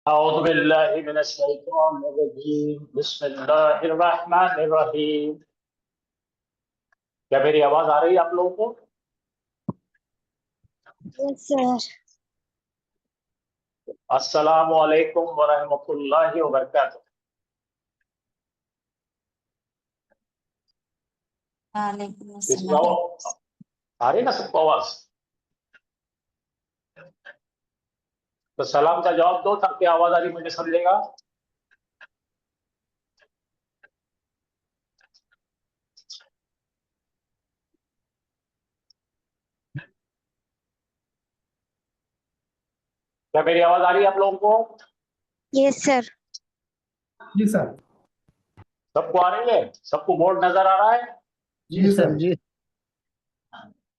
औज़ु बिल्लाहि मिनश शैतानिर रजीम बिस्मिल्लाहिर रहमानिर रहीम। क्या मेरी आवाज आ रही है आप लोगों को? Yes sir. अस्सलामु अलैकुम व रहमतुल्लाहि व बरकातुहू। वालेकुम किसी अस्सलाम। को आ रही ना सबको आवाज? तो सलाम का जवाब दो ताकि आवाज आ रही मुझे समझेगा। क्या मेरी आवाज आ रही है आप लोगों को? Yes sir. जी सर। सबको आ रही है? सबको बोर्ड नजर आ रहा है? जी सर जी।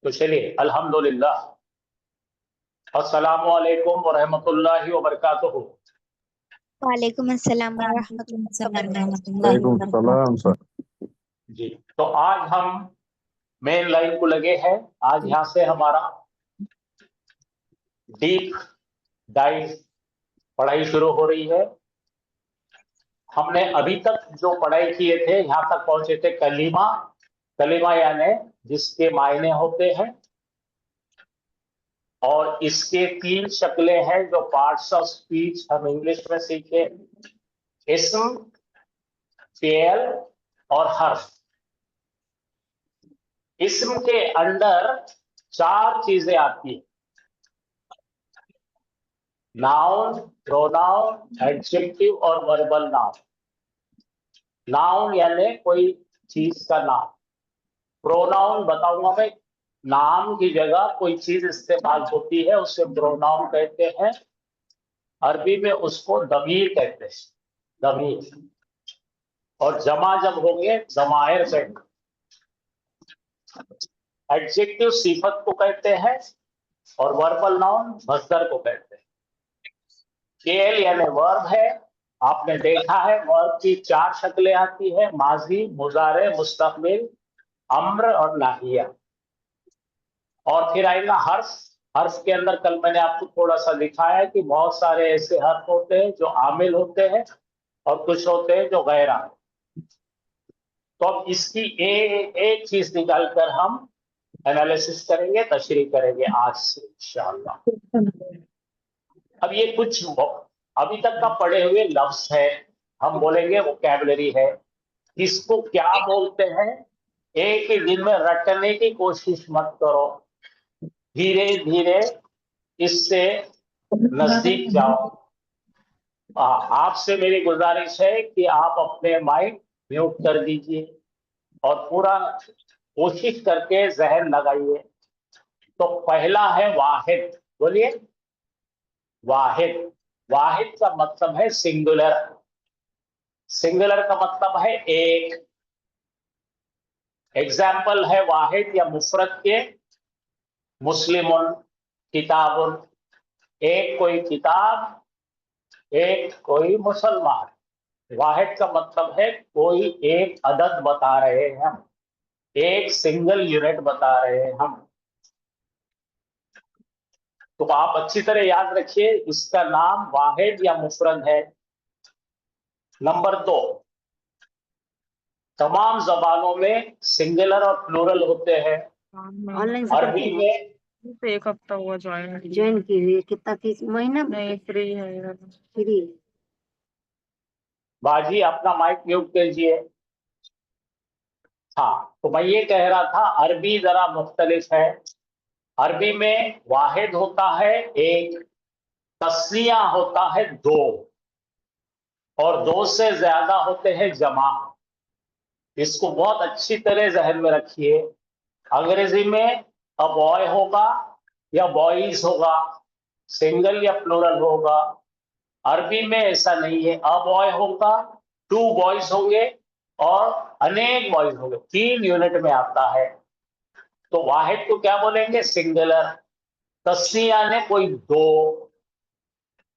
तो चलिए अल्हम्दुलिल्लाह। अस्सलामु अलैकुम व रहमतुल्लाहि व बरकातुहू। वालेकुम अस्सलाम व वालेकुम सलाम सर। जी, तो आज हम मेन लाइन को लगे हैं। आज यहाँ से हमारा डीप डाइव पढ़ाई शुरू हो रही है। हमने अभी तक जो पढ़ाई किए थे यहाँ तक पहुंचे थे कलीमा। कलीमा यानी जिसके मायने होते हैं, और इसके तीन शक्लें हैं जो पार्ट्स ऑफ स्पीच हम इंग्लिश में सीखे: इस्म, फेल और हर्फ। इस्म के अंदर चार चीजें आती है: नाउन, प्रोनाउन, एडजेक्टिव और वर्बल नाउन। नाउन यानी कोई चीज का नाम। प्रोनाउन बताऊंगा मैं, नाम की जगह कोई चीज इस्तेमाल होती है उसे प्रोनाउन कहते हैं। अरबी में उसको दमीर कहते हैं, दमीर। और जमा जब होंगे जमायर कहते हैं। एडजेक्टिव सिफत को कहते हैं और वर्बल नाउन मस्दर को कहते हैं। फेल यानी वर्ब है। आपने देखा है वर्ब की चार शक्लें आती है: माजी, मुजारे, मुस्तकबिल, अम्र और नाहिया। और फिर आएगा हर्फ। हर्फ के अंदर कल मैंने आपको थोड़ा सा दिखाया है कि बहुत सारे ऐसे हर्फ होते हैं जो आमिल होते हैं और कुछ होते हैं जो गैर आमिल। तो अब इसकी एक चीज निकालकर हम एनालिसिस करेंगे, तशरीह करेंगे आज से इंशाअल्लाह। अब ये कुछ अभी तक का पढ़े हुए लफ्ज है, हम बोलेंगे वोकैबुलरी है। इसको क्या बोलते हैं, एक ही दिन में रटने की कोशिश मत करो, धीरे धीरे इससे नजदीक जाओ। आपसे मेरी गुजारिश है कि आप अपने माइक म्यूट कर दीजिए और पूरा कोशिश करके जहन लगाइए। तो पहला है वाहिद। बोलिए वाहिद। वाहिद का मतलब है सिंगुलर। सिंगुलर का मतलब है एक। एग्जाम्पल है वाहिद या मुफरत के: मुस्लिमुन, किताबुन। एक कोई किताब, एक कोई मुसलमान। वाहिद का मतलब है कोई एक अदद बता रहे हैं हम, एक सिंगल यूनिट बता रहे हैं हम। तो आप अच्छी तरह याद रखिए, इसका नाम वाहिद या मुफरद है। नंबर दो, तमाम जबानों में सिंगुलर और प्लूरल होते हैं। अरबी में एक हफ्ता हुआ ज्वाइन की कितना फीस महीना नहीं, फ्री है। फ्री। बाजी अपना माइक म्यूट कीजिए। हाँ, तो मैं ये कह रहा था अरबी जरा मुख्तलिफ है। अरबी में वाहिद होता है एक, तस्निया होता है दो, और दो से ज्यादा होते हैं जमा। इसको बहुत अच्छी तरह जहन में रखिए। अंग्रेजी में अ बॉय होगा या बॉयज होगा, सिंगल या प्लूरल होगा। अरबी में ऐसा नहीं है, अ बॉय होगा, टू बॉयज होंगे और अनेक बॉयज होंगे, तीन यूनिट में आता है। तो वाहिद को क्या बोलेंगे? सिंगुलर। तस्निया ने कोई दो,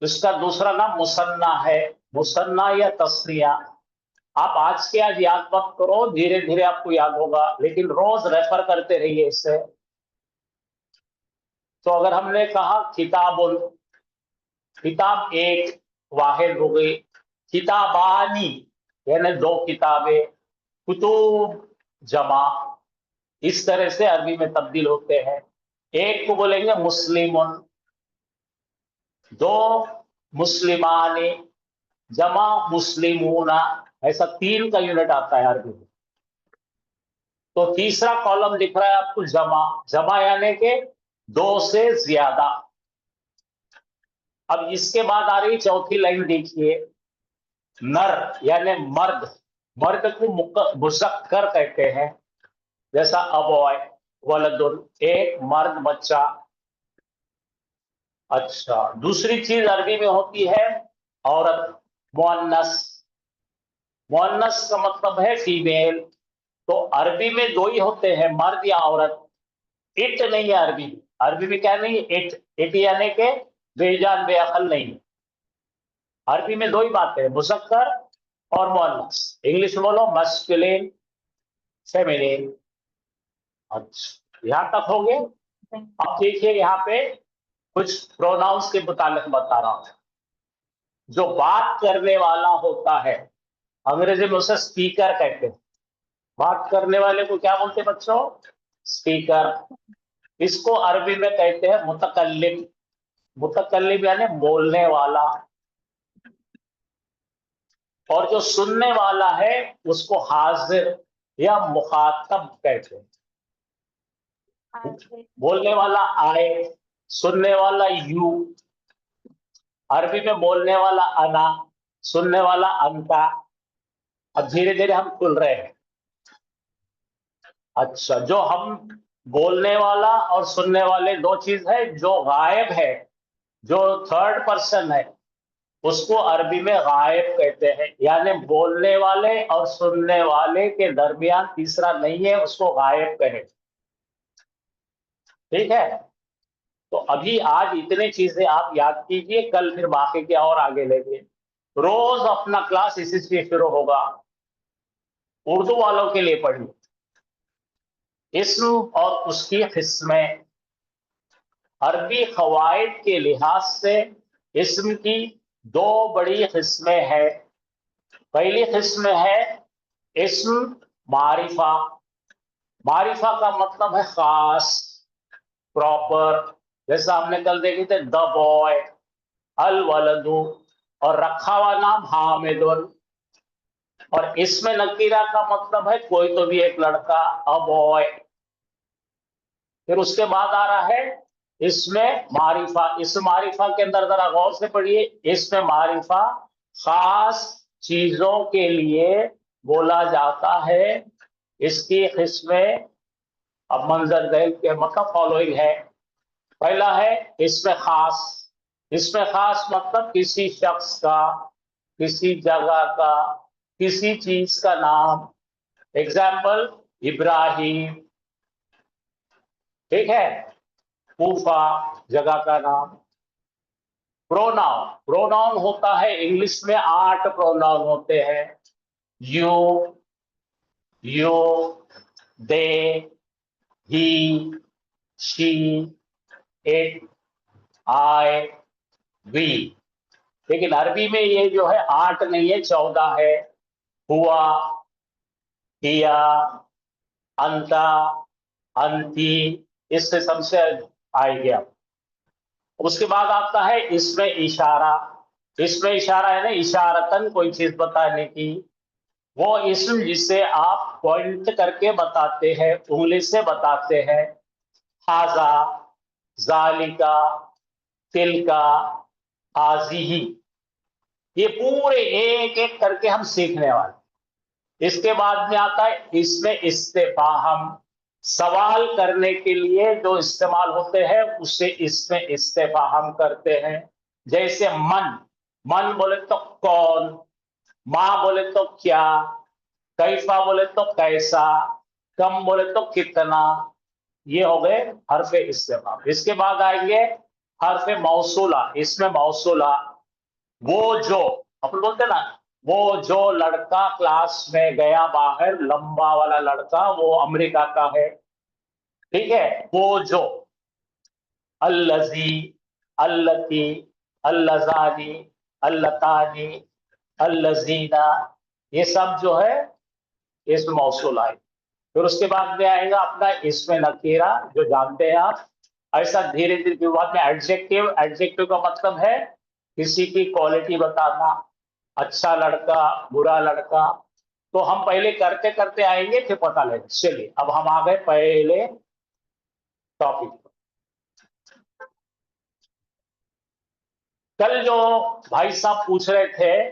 इसका दूसरा नाम मुसन्ना है। मुसन्ना या तस्निया। आप आज के आज याद मत करो, धीरे धीरे आपको याद होगा, लेकिन रोज रेफर करते रहिए इससे। तो अगर हमने कहा किताबुल, किताब एक, वाहिद हो गई, किताबानी यानी 2 किताबें, कुतुब जमा, इस तरह से अरबी में तब्दील होते हैं। एक को बोलेंगे मुस्लिमुन, 2 मुस्लिमानी, जमा मुस्लिमूना, ऐसा 3 का यूनिट आता है अरबी में। तो तीसरा कॉलम दिख रहा है आपको जमा, जमा यानी के 2 से ज्यादा। अब इसके बाद आ रही चौथी लाइन देखिए, नर यानी मर्द, मर्द को मुज़क्कर कहते हैं, जैसा अबॉय, वलदुन, एक मर्द बच्चा। अच्छा, दूसरी चीज अरबी में होती है औरत, मुअन्नस, मुअन्नस का मतलब है फीमेल। तो अरबी में 2 ही होते हैं, मर्द या औरत, इट नहीं है अरबी में। अरबी में क्या नहीं है, इट, इट यानी के बेजान बेअकल नहीं। अरबी में 2 ही बातें हैं, मुज़क्कर और मुअन्नस। इंग्लिश में बोलो मस्कुलिन, फेमिनिन। अच्छा, यहां तक हो गए। अब देखिए यहाँ पे कुछ प्रोनाउंस के मुतालिक बता रहा हूं। जो बात करने वाला होता है, अंग्रेजी में उसे स्पीकर कहते हैं। बात करने वाले को क्या बोलते हैं बच्चों, स्पीकर। इसको अरबी में कहते हैं मुतकल्लिम, मुतकल्लिम यानी बोलने वाला। और जो सुनने वाला है उसको हाजिर या मुखातब कहते हैं। बोलने वाला आए, सुनने वाला यू। अरबी में बोलने वाला अना, सुनने वाला अंता। अब धीरे धीरे हम खुल रहे हैं। अच्छा, जो हम बोलने वाला और सुनने वाले 2 चीज है। जो गायब है, जो थर्ड पर्सन है, उसको अरबी में गायब कहते हैं, यानी बोलने वाले और सुनने वाले के दरमियान तीसरा नहीं है, उसको गायब कहे। ठीक है, तो अभी आज इतने चीजें आप याद कीजिए, कल फिर बाकी के और आगे लेंगे। रोज अपना क्लास इसी से शुरू होगा। उर्दू वालों के लिए पढ़िए। इस्म और उसकी किस्में, अरबी कवायद के लिहाज से इस्म की 2 बड़ी किस्में हैं। पहली किस्म है इस्म मारिफा। मारिफा का मतलब है खास, प्रॉपर। जैसा हमने कल देखे थे द बॉय, अल वलदू, और रखा हुआ नाम हामिदुन। और इसमें नकीरा का मतलब है कोई तो भी एक लड़का, अ बॉय। फिर उसके बाद आ रहा है इसमें मारिफा। इस मारिफा के अंदर जरा गौर से पढ़िए, इसमें मारिफा खास चीजों के लिए बोला जाता है। इसकी किस्में अब मंजर दैल के मतलब फॉलोइंग है। पहला है इसमें खास। इसमें खास मतलब किसी शख्स का, किसी जगह का, किसी चीज का नाम। एग्जाम्पल इब्राहिम, ठीक है, कूफा जगह का नाम। प्रोनाउन, प्रोनाउन होता है इंग्लिश में 8 प्रोनाउन होते हैं। You, yo, they, he, she, it, I, we. लेकिन अरबी में ये जो है 8 नहीं है, 14 है। हुआ, किया, अंता, अंती, इस किस्म से आएगा। उसके बाद आता है इसमें इशारा। इसमें इशारा है ना, इशारतन कोई चीज बताने की। वो इसम जिसे आप पॉइंट करके बताते हैं, उंगली से बताते हैं। हाजा, जालिका, तिलका, हाजिही, ये पूरे एक एक करके हम सीखने वाले। इसके बाद में आता है इसमें इस्तेफाहम, सवाल करने के लिए जो इस्तेमाल होते हैं उससे इसमें इस्तेफाहम करते हैं। जैसे मन, मन बोले तो कौन, मां बोले तो क्या, कैफा बोले तो कैसा, कम बोले तो कितना। ये हो गए हरफे इस्तेमाल। इसके बाद आएंगे हरफे मौसूला। इसमें मौसूला, वो जो अपन बोलते ना, वो जो लड़का क्लास में गया बाहर, लंबा वाला लड़का, वो अमेरिका का है, ठीक है। वो जो, अल्लजी, अल्लती, अल्लजानी, अल्लतानी, अल्लजीना, ये सब जो है इसम मौसूल आए। फिर उसके बाद में आएगा अपना इसमें नकीरा, जो जानते हैं आप। ऐसा धीरे धीरे बाद में एडजेक्टिव। एडजेक्टिव का मतलब है किसी की क्वालिटी बताना, अच्छा लड़का, बुरा लड़का। तो हम पहले करते करते आएंगे, फिर पता लगेगा। चलिए अब हम आ गए पहले टॉपिक। कल जो भाई साहब पूछ रहे थे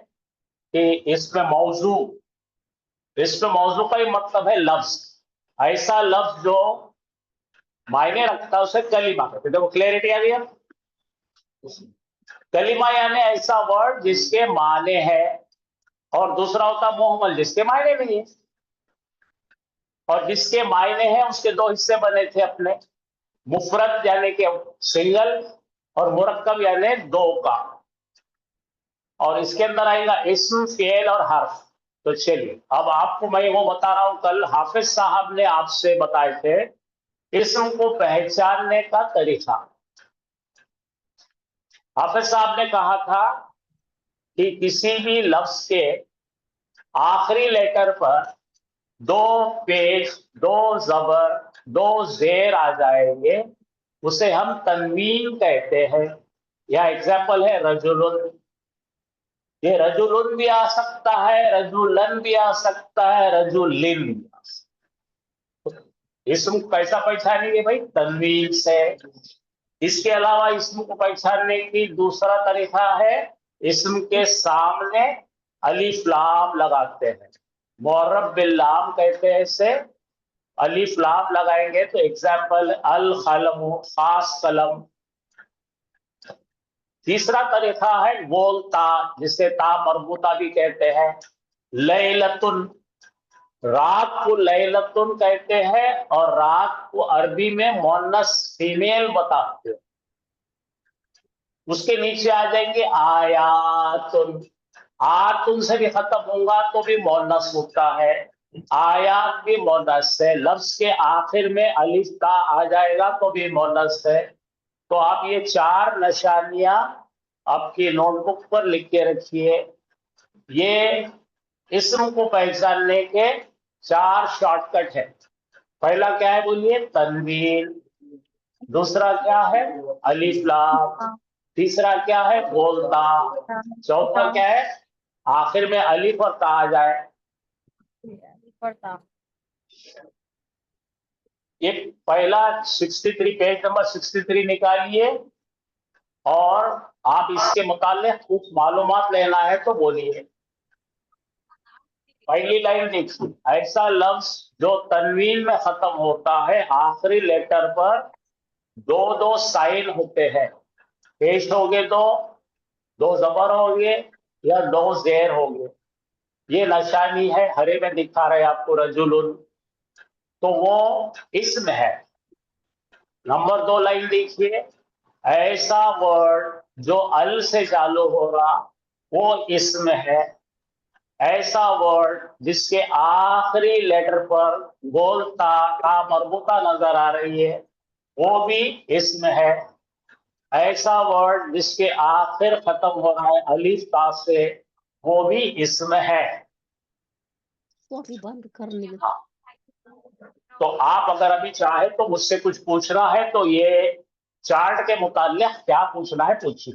कि इसमें मौजू का ही मतलब है लफ्ज, ऐसा लफ्ज जो मायने रखता है उसे कलीमा कहते हैं। देखो क्लैरिटी आ गई अब। कलीमा यानी ऐसा वर्ड जिसके माने हैं, और दूसरा होता मुहम्मल जिसके मायने नहीं है। और जिसके मायने हैं उसके दो हिस्से बने थे अपने, मुफरद यानी कि सिंगल, और मुरक्कब यानी दो का। और इसके अंदर आएगा इस्म, फेल और हर्फ। तो चलिए अब आपको मैं वो बता रहा हूं, कल हाफिज साहब ने आपसे बताए थे इस्म को पहचानने का तरीका। हाफिज साहब ने कहा था कि किसी भी लफ्ज के आखिरी लेटर पर दो पेश, दो जबर, दो जेर आ जाएंगे, उसे हम तनवीन कहते हैं। यह एग्जाम्पल है रजुलुन। ये रजुलुन भी आ सकता है, रजुलन भी आ सकता है, रजुलिन भी आ सकता है। इसम कैसा पहचानेंगे भाई? तनवीन से। इसके अलावा इसम को पहचानने की दूसरा तरीका है, इसम के सामने अलिफ लाम लगाते हैं, मुअर्रब बिल लाम कहते हैं इसे। अलिफ लाम लगाएंगे तो एग्जाम्पल अल कलम, खास कलम। तीसरा तरीका है गोल ता, जिसे ता मरबूता भी कहते हैं। लैलतुन, रात को लैलतुन कहते हैं, और रात को अरबी में मोनस फीमेल बताते हैं। उसके नीचे आ जाएंगे आयातुन। आतुन से भी खत्म होगा तो भी मोनस होता है, आयात भी मोनस है। लफ्ज के आखिर में अलिफ ता आ जाएगा तो भी मोनस है। तो आप ये चार निशानियां आपकी नोटबुक पर लिख के रखिए। ये इस्म को पहचानने के चार शॉर्टकट है। पहला क्या है बोलिए? तनवीन। दूसरा क्या है? अलिफ लाम। तीसरा क्या है? बोलता। चौथा क्या है? आखिर में अलिफ और ता आ जाए। ये पहला 63, पेज नंबर 63 निकालिए, और आप इसके मुताल्लिक कुछ मालूमात लेना है तो बोलिए। पहली लाइन देखिए, ऐसा लफ्ज जो तनवीन में खत्म होता है, आखिरी लेटर पर दो दो साइन होते हैं। पेश हो गए दो, दो जबर हो गए, या दो जेर हो गए। ये निशानी है, हरे में दिखा रहे आपको रजुलुन, तो वो इसम है। नंबर 2 लाइन देखिए, ऐसा वर्ड जो अल से चालू हो रहा वो इसम है। ऐसा वर्ड जिसके आखिरी लेटर पर गोल ता का मरबूता नजर आ रही है वो भी इसम है। ऐसा वर्ड जिसके आखिर खत्म हो रहा है अलिफ ता से, वो भी इसम है। बंद करने दो। हाँ। तो आप अगर अभी चाहे तो मुझसे कुछ पूछना है तो ये चार्ट के मुताल्लिक क्या पूछना है पूछिए।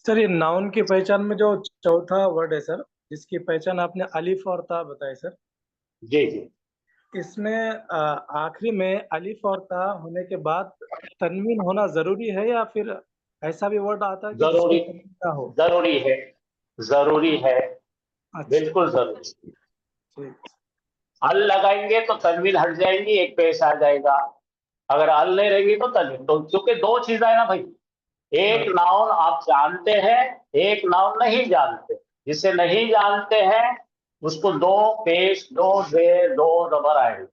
सर ये नाउन की पहचान में जो चौथा वर्ड है सर, जिसकी पहचान आपने अलिफ और ता बताई सर, जी जी। इसमें आखिरी में अलिफ और ता होने के बाद तनवीन होना जरूरी है, या फिर ऐसा भी वर्ड आता है कि जिसमें जरूरी, तनवीन ना हो? जरूरी है, जरूरी है, अच्छा, बिल्कुल जरूरी। ठीक। अल लगाएंगे तो तनवीन हट जाएंगी, एक पेश आ जाएगा। अगर अल नहीं रहेगी तो तनवीन। तो क्योंकि दो चीजें है ना भाई, एक हाँ, नाउन आप जानते हैं, एक नाउन नहीं जानते। जिसे नहीं जानते हैं उसको दो पेश, दो जेर, दो जबर आएंगे।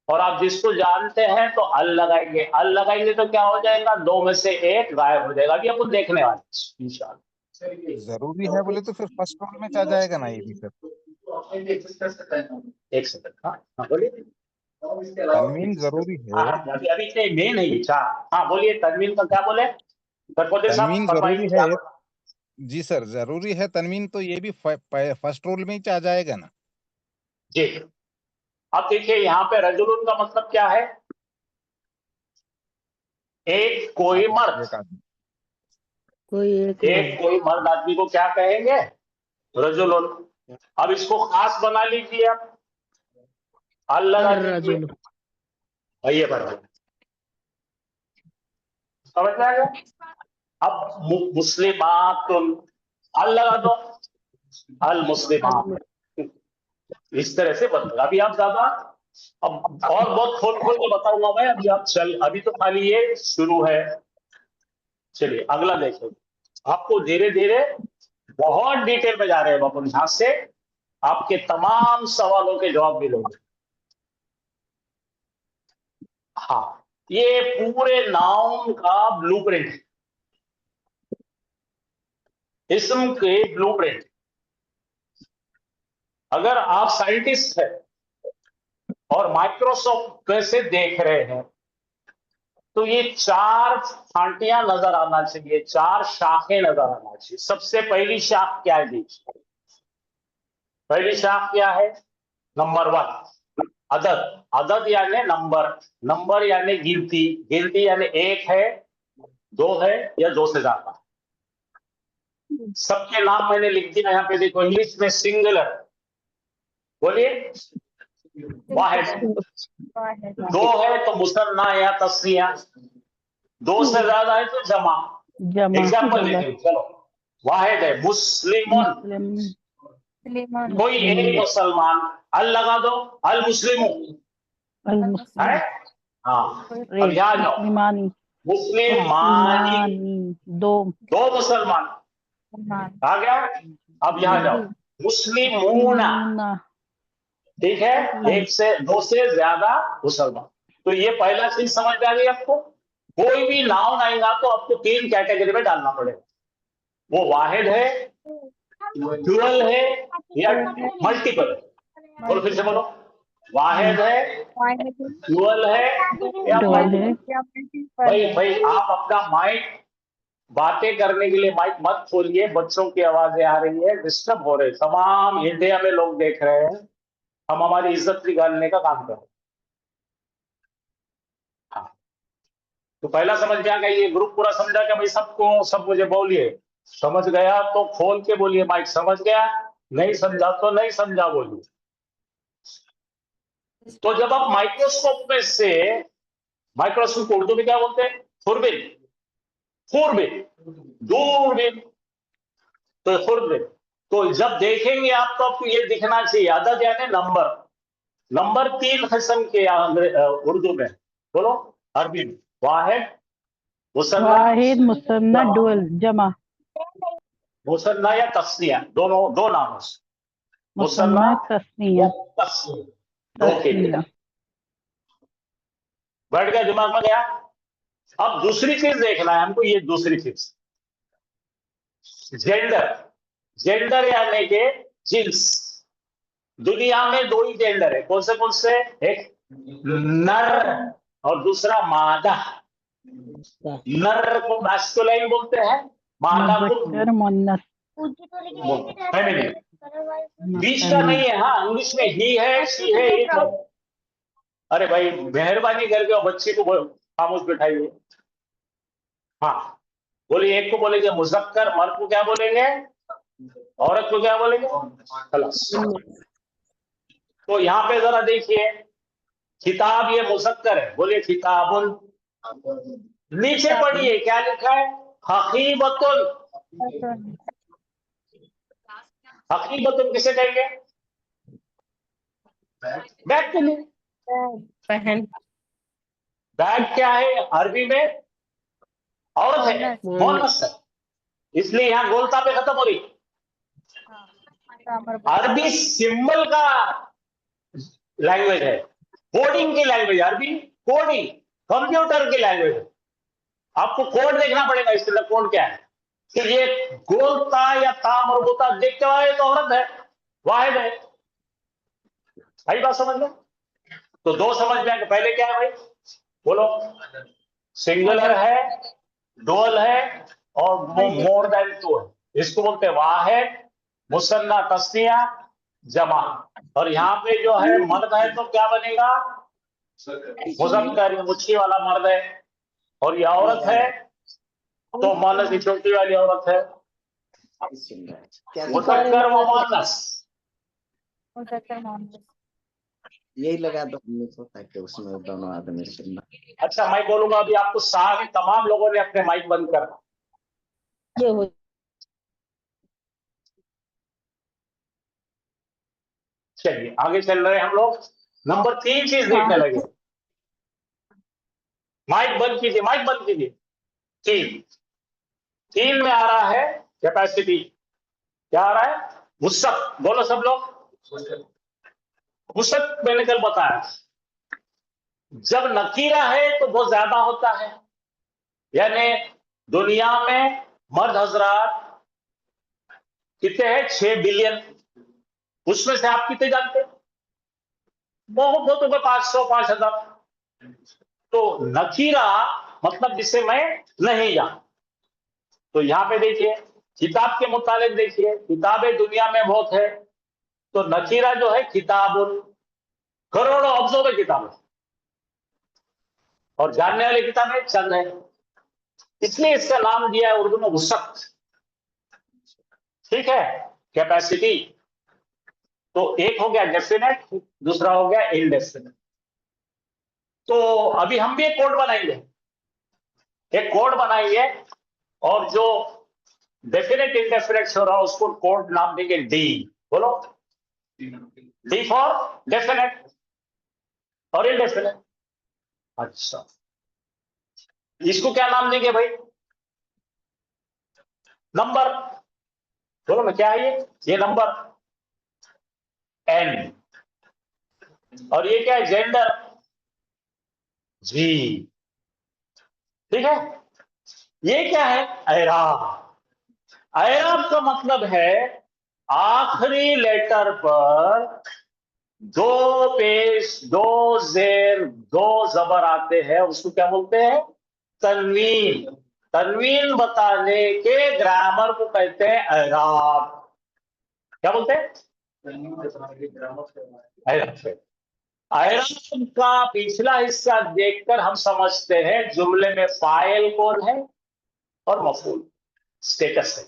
और आप जिसको जानते हैं तो अल लगाएंगे। अल लगाएंगे तो क्या हो जाएगा? दो में से एक गायब हो जाएगा। अभी अपन देखने वाले हैं इंशाल्लाह। जरूरी है बोले तो फिर फर्स्ट रोल में आ जाएगा ना ये भी सर? एक सेकंड। हाँ हाँ बोलिए। तनवीन जरूरी हाँ है। हाँ, अभी अभी से मेन है ये चार। हाँ बोलिए, तनवीन का क्या बोले? सरपोते साहब तनवीन फरमाइए जरूरी क्या है। बोला? जी सर, जरूरी है तनवीन, तो ये भी फर्स्ट रूल में ही आ जाएगा ना? जी। अब देखिए यहाँ पे रजुलुन का मतलब क्या है? एक कोई मर्द। एक आदमी। एक कोई मर्द आदमी को क्या कहेंगे? रजुलुन। अब इसको खास बना लीजिए आप, अल लगा दीजिए, ये बन गया। समझ में आ गया? अब मुस्लिमातुन, अल लगा दो, अल मुस्लिमात, इस तरह से बनता है। अभी आप ज्यादा अब और बहुत खोल खोल के बताऊंगा मैं, अभी आप अभी तो खाली ये शुरू है। चलिए अगला देखो, आपको धीरे धीरे बहुत डिटेल में जा रहे हैं बाबू, यहां से आपके तमाम सवालों के जवाब मिलेंगे। हाँ, ये पूरे नाउन का ब्लूप्रिंट, इस्म के ब्लूप्रिंट। अगर आप साइंटिस्ट हैं और माइक्रोसॉफ्ट से देख रहे हैं, तो ये 4 फांटियां नजर आना चाहिए, 4 शाखें नजर आना चाहिए। सबसे पहली शाख क्या है जी? पहली शाख क्या है? नंबर 1 अदद। अदद यानी नंबर, नंबर यानी गिनती, गिनती यानी 1 है, 2 है या 2 से ज्यादा। सबके नाम मैंने लिख दिया यहाँ पे, देखो इंग्लिश में सिंगुलर, बोलिए वाहिद। 2 है तो मुसन्ना या तस्निया, 2 से ज्यादा है तो जमा। एग्जाम्पल देखिए, चलो वाहिद है मुस्लिमुन, कोई एक मुसलमान, अल लगा दो, अल मुस्लिमू है। हाँ, अब यहाँ जाओ, मुस्लिमानी, 2 मुसलमान आ गया। अब यहाँ जाओ, मुस्लिमूना, ठीक है, 1 से 2 से ज्यादा मुसलमान। तो ये पहला चीज समझ में आ गई आपको। कोई भी नाउन आएगा तो आपको 3 कैटेगरी में डालना पड़ेगा, वो वाहिद है, ड्यूअल है या मल्टीपल। बोलो फिर से बोलो, वाहिद है, ड्यूअल है या मल्टीपल। भाई आप अपना माइक, बातें करने के लिए माइक मत खोलिए, बच्चों की आवाजें आ रही है, डिस्टर्ब हो रहे, तमाम इंडिया में लोग देख रहे हैं, हम हमारी इज्जत निकालने का काम कर रहे हैं। हाँ, तो पहला समझ में आ गया, ये ग्रुप पूरा समझा क्या भाई? सबको सब मुझे बोलिए, समझ गया तो खोल के बोलिए माइक, समझ गया, नहीं समझा तो नहीं समझा बोलिए। तो जब आप माइक्रोस्कोप में से, माइक्रोस्कोप को उर्दू में क्या बोलते हैं? खुरबिन, खुरबिन, दूरबीन, तो खुरबिन। तो जब देखेंगे आप तो आपको ये दिखना चाहिए, अदद यानी नंबर। नंबर 3 किस्म के उर्दू में, बोलो अरबी में, वाहिद, मुसन्ना, डुअल, जमा। मुसन्ना या तस्निया, दोनों, 2 नामों से, मुसन्ना तस्निया। दो के लिए। बैठ गया, दिमाग में गया। अब दूसरी चीज देखना है हमको, ये दूसरी चीज, जेंडर। जेंडर यानी के जिन्स। दुनिया में 2 ही जेंडर है, कौन से? एक नर और दूसरा मादा। नर को मैस्कुलाइन बोलते हैं, मादा को फेमिनिन। बीच का नहीं है। हाँ, इंग्लिश में ही है, शी है, इट है। अरे भाई मेहरबानी करके बच्चे को खामोश बिठाइए। हाँ, बोलिए, एक को बोलेंगे मुजक्कर, मर्द को क्या बोलेंगे? औरत को क्या बोलेंगे? खलास। तो यहाँ पे जरा देखिए, किताब ये मुजक्कर है, बोलिए किताबुन। नीचे पढ़िए क्या लिखा है? हकीबतुल। हकीबतुल किसे कहेंगे? बैग के लिए। बहन। बैग क्या है अरबी में? औरत है, मोनस है, इसलिए यहां गोलता पे खत्म हो रही। अरबी सिंबल का लैंग्वेज है, कोडिंग की लैंग्वेज। अरबी कोडिंग, कंप्यूटर की लैंग्वेज है। आपको कोड देखना पड़ेगा, इसलिए कोड क्या है कि ये गोलता या ता मरबूता देखते हुए तो औरत है, वाहिद है। सही बात समझ लो। तो 2 समझ में आएगा। पहले क्या है भाई? बोलो, सिंगुलर है, डुअल है और मोर देन 2 है। इसको बोलते हैं वाहिद, मुसन्ना तस्निया, जमा। और यहाँ पे जो है मर्द है तो क्या बनेगा? मुज़क्कर, ये मुच्छी वाला मर्द है। और ये औरत है तो मुअन्नस की छोटी वाली औरत है। मुज़क्कर व मुअन्नस। यही लगा दो हमने तो, ताकि उसमें दोनों आदमी सुनना। अच्छा, मैं बोलूंगा अभी आपको, सारे तमाम लोगों ने अपने माइक बंद करना। चलिए आगे चल रहे हैं हम लोग। नंबर 3 चीज देखने लगे। माइक बंद कीजिए, माइक बंद कीजिए। 3 में आ रहा है कैपेसिटी। क्या आ रहा है? वुसअत। बोलो सब लोग। वुसअत मैंने कल बताया, जब नकीरा है तो बहुत ज्यादा होता है। यानी दुनिया में मर्द हजरात कितने हैं? 6 बिलियन। उसमें से आप कितने जानते हैं? बहुत होगा 500, 5000। तो नकीरा मतलब जिसे मैं नहीं जानता। तो यहां पे देखिए, किताब के मुताबिक देखिए, किताबें दुनिया में बहुत है, तो नकीरा जो है किताबुल, करोड़ों अब्जों में किताबें, और जानने वाली किताबें चंद है। इसलिए इसका नाम दिया है उर्दू में वुसअत। ठीक है, कैपेसिटी। तो एक हो गया डेफिनेट, दूसरा हो गया इनडेफिनेट। तो अभी हम भी एक कोड बनाएंगे, एक कोड बनाइए, और जो डेफिनेट इनडेफिनेट हो रहा है उसको कोड नाम देंगे डी। बोलो, डी फॉर डेफिनेट और इनडेफिनेट। अच्छा, इसको क्या नाम देंगे भाई? नंबर। बोलो ना, क्या है ये नंबर एन। और ये क्या है? जेंडर जी। ठीक है, ये क्या है? एराब। एराब का मतलब है आखिरी लेटर पर 2 पेश, 2 जेर, 2 जबर आते हैं, उसको क्या बोलते हैं? तनवीन। तनवीन बताने के ग्रामर को कहते हैं एराब। क्या बोलते हैं? एराब। एराब का पिछला हिस्सा देखकर हम समझते हैं जुमले में फाइल कौन है और मफूल, स्टेटस है।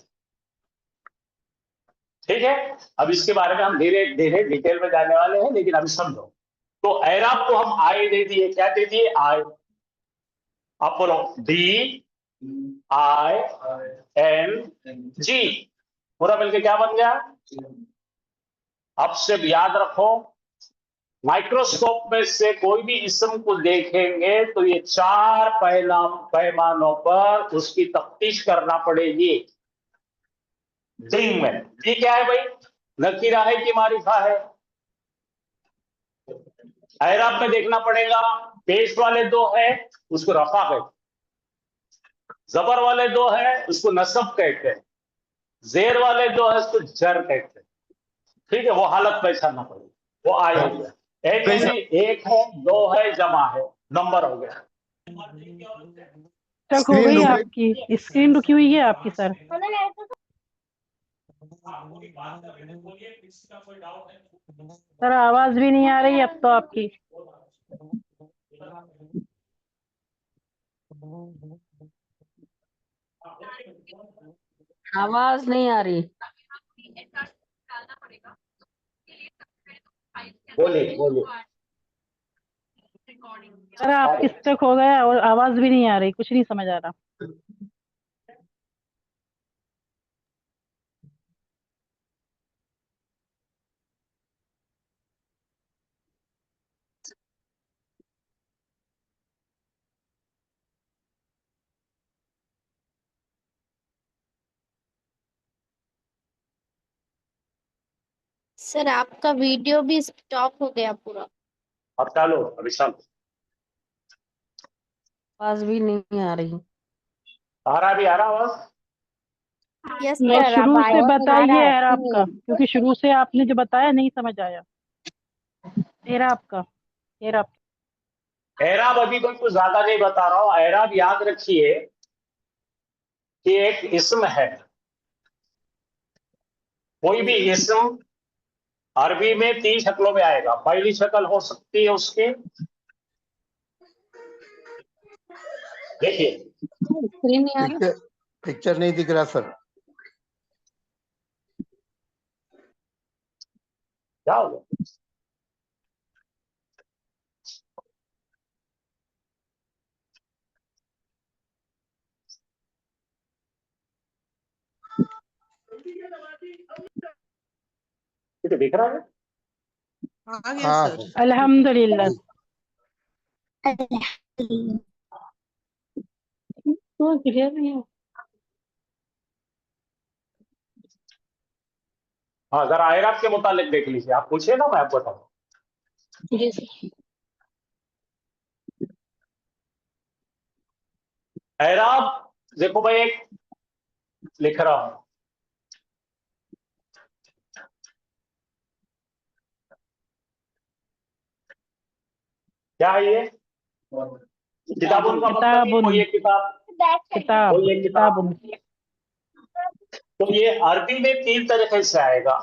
ठीक है, अब इसके बारे में हम धीरे धीरे डिटेल में जाने वाले हैं, लेकिन अभी समझो। तो एराब को हम आई दे दिए। क्या दे दिए? आई। आप बोलो, डी आई एन जी, पूरा मिलके क्या बन गया? अब से याद रखो, माइक्रोस्कोप में से कोई भी इसम को देखेंगे तो ये 4 पैमानों पर उसकी तफ्तीश करना पड़ेगी। डिंग में ये क्या है भाई? नकीरा है कि मारिफा है? एराब में देखना पड़ेगा। पेश वाले 2 है, उसको रफा कहते, जबर वाले 2 है उसको नसब कहते हैं, जेर वाले 2 है उसको जर कहते हैं। ठीक है, वो हालत पहचानना पड़ेगी। वो आय हो गया। एक है, 1 है, 2 है, जमा है, नंबर हो गया। स्टक हो गई आपकी स्क्रीन, रुकी हुई है आपकी सर। सर आवाज भी नहीं आ रही अब तो आपकी। आवाज नहीं आ रही। बोलिए बोलिए। सर आपकी स्टक हो गया और आवाज भी नहीं आ रही, कुछ नहीं समझ आ रहा। सर आपका वीडियो भी स्टॉप हो गया पूरा। अब चालू, अभी शांत। आवाज भी नहीं आ रही। आ रहा आवाज? यस नहीं, सर, शुरू अब से आया। बताइए एराब का, क्योंकि शुरू से आपने जो बताया नहीं समझ आया। एराब का, एराब। एराब अभी कोई कुछ ज्यादा नहीं बता रहा हूं। एराब याद रखिए कि एक इस्म है, कोई भी इसम अरबी में 3 शक्लों में आएगा। पहली शक्ल हो सकती है उसकी, देखिए स्क्रीन नहीं आ रही। पिक्चर पिक्चर नहीं दिख रहा सर। क्या होगा, ये तो दिख रहा है। आ गया हाँ सर। सर। अल्हम्दुलिल्लाह। तो क्लियर नहीं है। हाँ, जरा एराब के मुतालिक देख लीजिए, आप पूछिए ना, मैं आपको बताऊं। जी सर। एराब देखो भाई, एक लिख रहा हूं, क्या है ये? किताबुन का मतलब ये किताबुन। कोई एक किताब, किताब कोई एक किताब। किताबुन। तो ये अरबी में 3 तरीके से आएगा।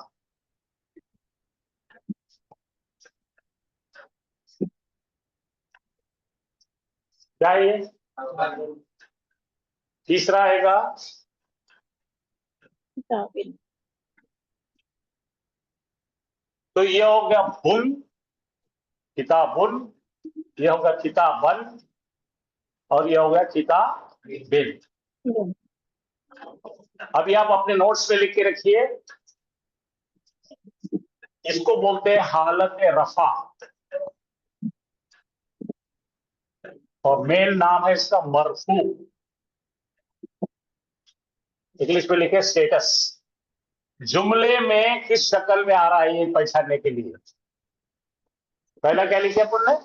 क्या है ये? तीसरा आएगा, किताबिन। तो ये हो गया बुन, किताबुन, ये होगा किताबन, और ये हो गया किताबिन। अभी आप अपने नोट्स में लिख के रखिए, इसको बोलते हैं हालत रफा, और मेन नाम है इसका मरफू। इंग्लिश में लिखे स्टेटस। जुमले में किस शक्ल में आ रहा है ये पहचानने के लिए पहला क्या लिखे अपन ने?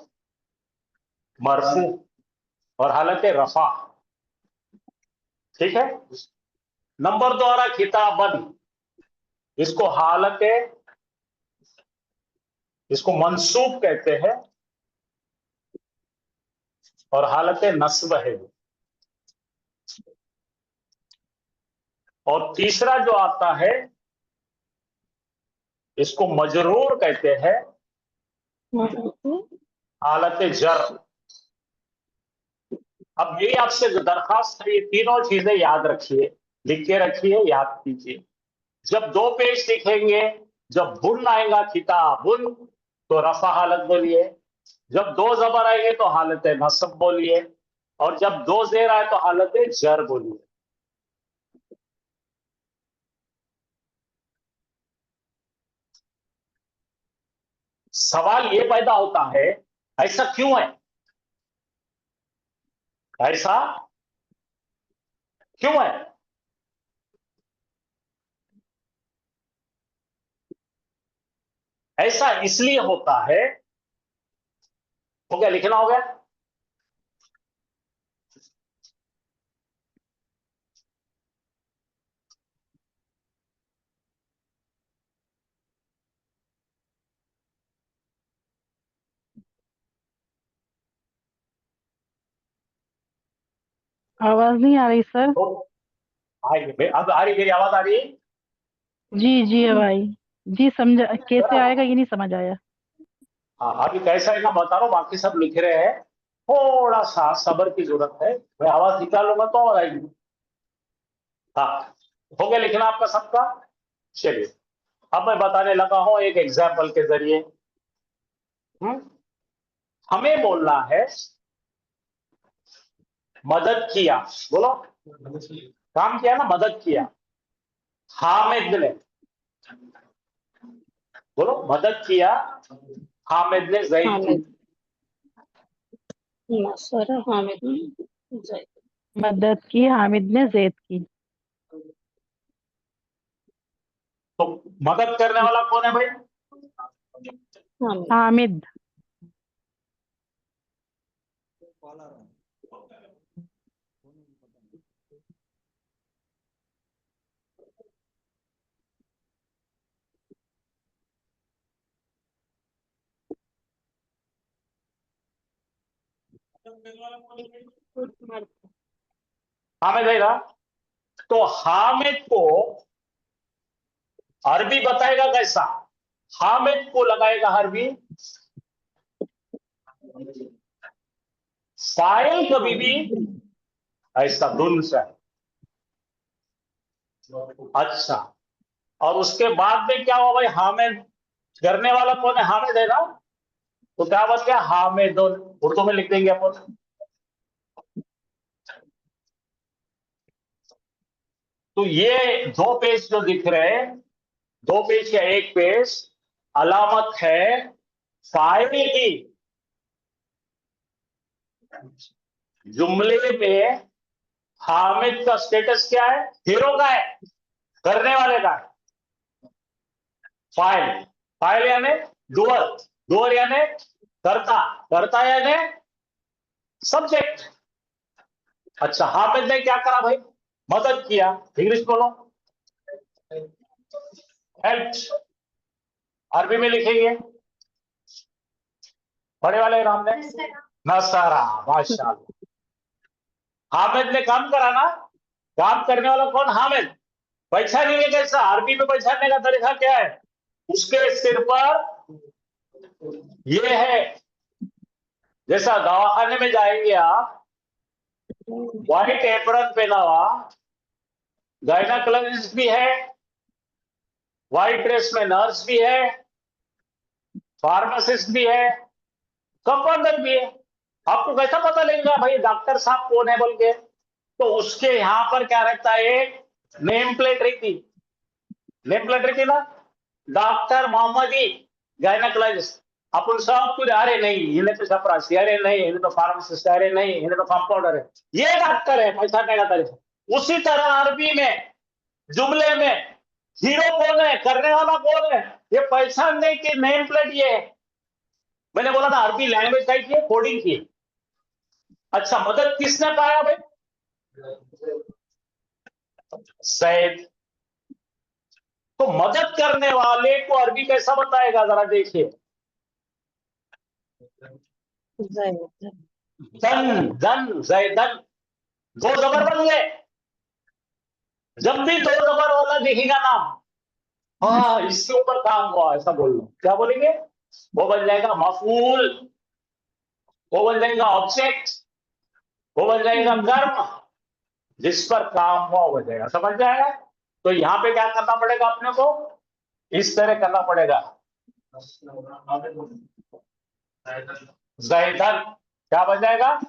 मरफू और हालत रफा। ठीक है। नंबर 2 आ रहा किताबन, इसको इसको मंसूब कहते हैं और हालत नस्ब है। और तीसरा जो आता है इसको मजरूर कहते हैं, हालत जर। अब यही आपसे जो दरखास्त है, ये तीनों चीजें याद रखिए, लिख के रखिए, याद कीजिए। जब 2 पेज लिखेंगे, जब बुन आएगा किताबुन तो रफा हालत बोलिए, जब 2 जबर आएंगे तो हालत नस्ब बोलिए, और जब 2 जेर आए तो हालत जर बोलिए। सवाल ये पैदा होता है, ऐसा क्यों है? ऐसा क्यों है? ऐसा इसलिए होता है, हो गया, लिखना हो गया। आवाज नहीं आ रही सर। तो अब आ रही, मेरी आवाज आ रही है? जी जी भाई। जी समझा, कैसे आएगा ये नहीं समझ आया। हाँ, अभी कैसा है ना बता रहा हूं, बाकी सब लिख रहे हैं, थोड़ा सा सब्र की जरूरत है। मैं आवाज निकालूंगा तो आवाज आएगी। हाँ, हो गया लिखना आपका सबका। चलिए, अब मैं बताने लगा हूं एक एग्जाम्पल के जरिए। हमें बोलना है मदद किया, बोलो, काम किया ना, मदद किया हामिद ने, बोलो, मदद किया हामिद ने जैद की। मदद की हामिद ने जैद की। तो मदद करने वाला कौन है भाई? हामिद। हामिद है ना? तो हामिद को अरबी बताएगा कैसा? हामिद को लगाएगा अरबी। फाइल कभी भी ऐसा धुन से। अच्छा, और उसके बाद में क्या हुआ भाई? हामिद करने वाला कौन है? हामिद है ना, तो क्या बच गया? हामिदुन। उर्दू में लिख देंगे अपन। तो ये दो पेज जो दिख रहे हैं, दो पेज या एक पेज, अलामत है फाइल की। जुमले में हामिद का स्टेटस क्या है? हीरो का है, करने वाले का है। फाइल, फाइल यानी डूअर, डूअर यानी करता, करता यानी सब्जेक्ट। अच्छा, हामिद ने क्या करा भाई? मदद किया। इंग्लिश बोलो, हेल्प। अरबी में लिखेंगे, बड़े वाले नाम ने नसरा। माशाअल्लाह, हामिद ने काम करा ना। काम करने वाला कौन? हामिद। पहचानेंगे कैसा? अरबी में पहचानने का तरीका क्या है? उसके सिर पर ये है, जैसा दवाखाने में जाएंगे आप, व्हाइट एप्रन पहना हुआ गायनेकोलॉजिस्ट भी है, व्हाइट ड्रेस में नर्स भी है, फार्मासिस्ट भी है, कंपाउंडर भी है। आपको कैसा पता लगेगा भाई डॉक्टर साहब कौन है बोल के? तो उसके यहां पर क्या रहता है? नेम प्लेट रहती, नेम प्लेट रहती ना, डॉक्टर मोहम्मदी गायनेकोलॉजिस्ट। अपन सब कुछ, अरे नहीं इन्हें तो चपरासी, अरे नहीं इन्हें तो फार्मासिस्ट, अरे नहीं इन्हें तो कंपाउंडर है, ये डॉक्टर है, पहचानने का तरीका। उसी तरह अरबी में जुमले में हीरो कौन है, करने वाला कौन है, ये पहचानने की नेम प्लेट ये है। मैंने बोला था अरबी लैंग्वेज टाइप की, कोडिंग की। अच्छा, मदद किसने पाया भाई? सैद। तो मदद करने वाले को अरबी कैसा बताएगा, जरा देखिए। दन, दन, जैदन। दो जबर बन गए। जब भी दो जबर वाला दिखेगा नाम, हाँ इसके ऊपर काम हुआ, ऐसा बोल लो। क्या बोलेंगे? वो बन जाएगा मफूल, वो बन जाएगा ऑब्जेक्ट, वो बन जाएगा कर्म, जिस पर काम हुआ हो जाएगा। समझ जाएगा? तो यहां पे क्या करना पड़ेगा अपने को? इस तरह करना पड़ेगा। जैदन क्या बन जाएगा?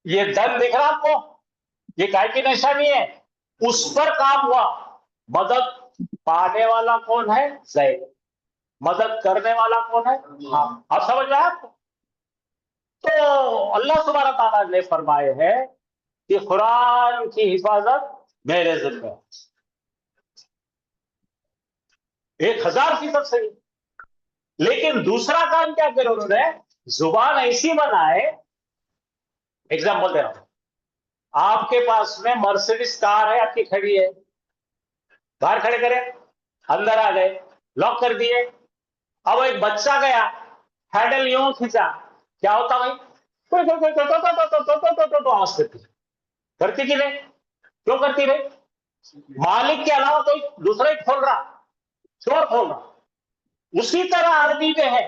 ये दन दिख रहा आपको? ये काय की निशानी है? उस पर काम हुआ। मदद पाने वाला कौन है? जैद। मदद करने वाला कौन है? हाँ। अब समझ रहे आप? तो अल्लाह सुब्हानहू व तआला ने फरमाए हैं कि कुरान की हिफाजत मेरे जिम्मे है। 1000% सही। लेकिन दूसरा काम क्या करे उन्होंने? जुबान ऐसी बनाए। एग्जाम्पल दे रहा हूं, आपके पास में मर्सिडीज कार है, आपकी खड़ी है, बाहर खड़े करें, अंदर आ गए, लॉक कर दिए। अब एक बच्चा गया, हैंडल यूं खींचा, क्या होता भाई? तो आवाज करती, करती कि नहीं? क्यों करती भाई? मालिक के अलावा कोई दूसरा ही खोल रहा, चोर खोल रहा। उसी तरह अरबी में है,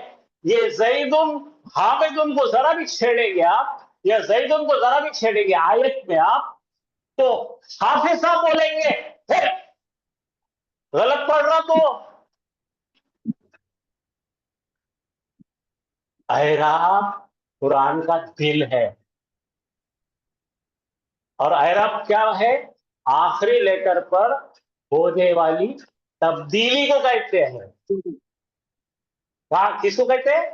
ये जैदुन हामिदुन को जरा भी छेड़ेंगे आप, या जैदुन को जरा भी छेड़ेंगे आयत में आप, तो हाफिज साहब बोलेंगे गलत पढ़ रहा। तो अहराब कुरान का दिल है, और अहराब क्या है? आखिरी लेटर पर होने वाली तब्दीली को कहते हैं। किसको कहते हैं?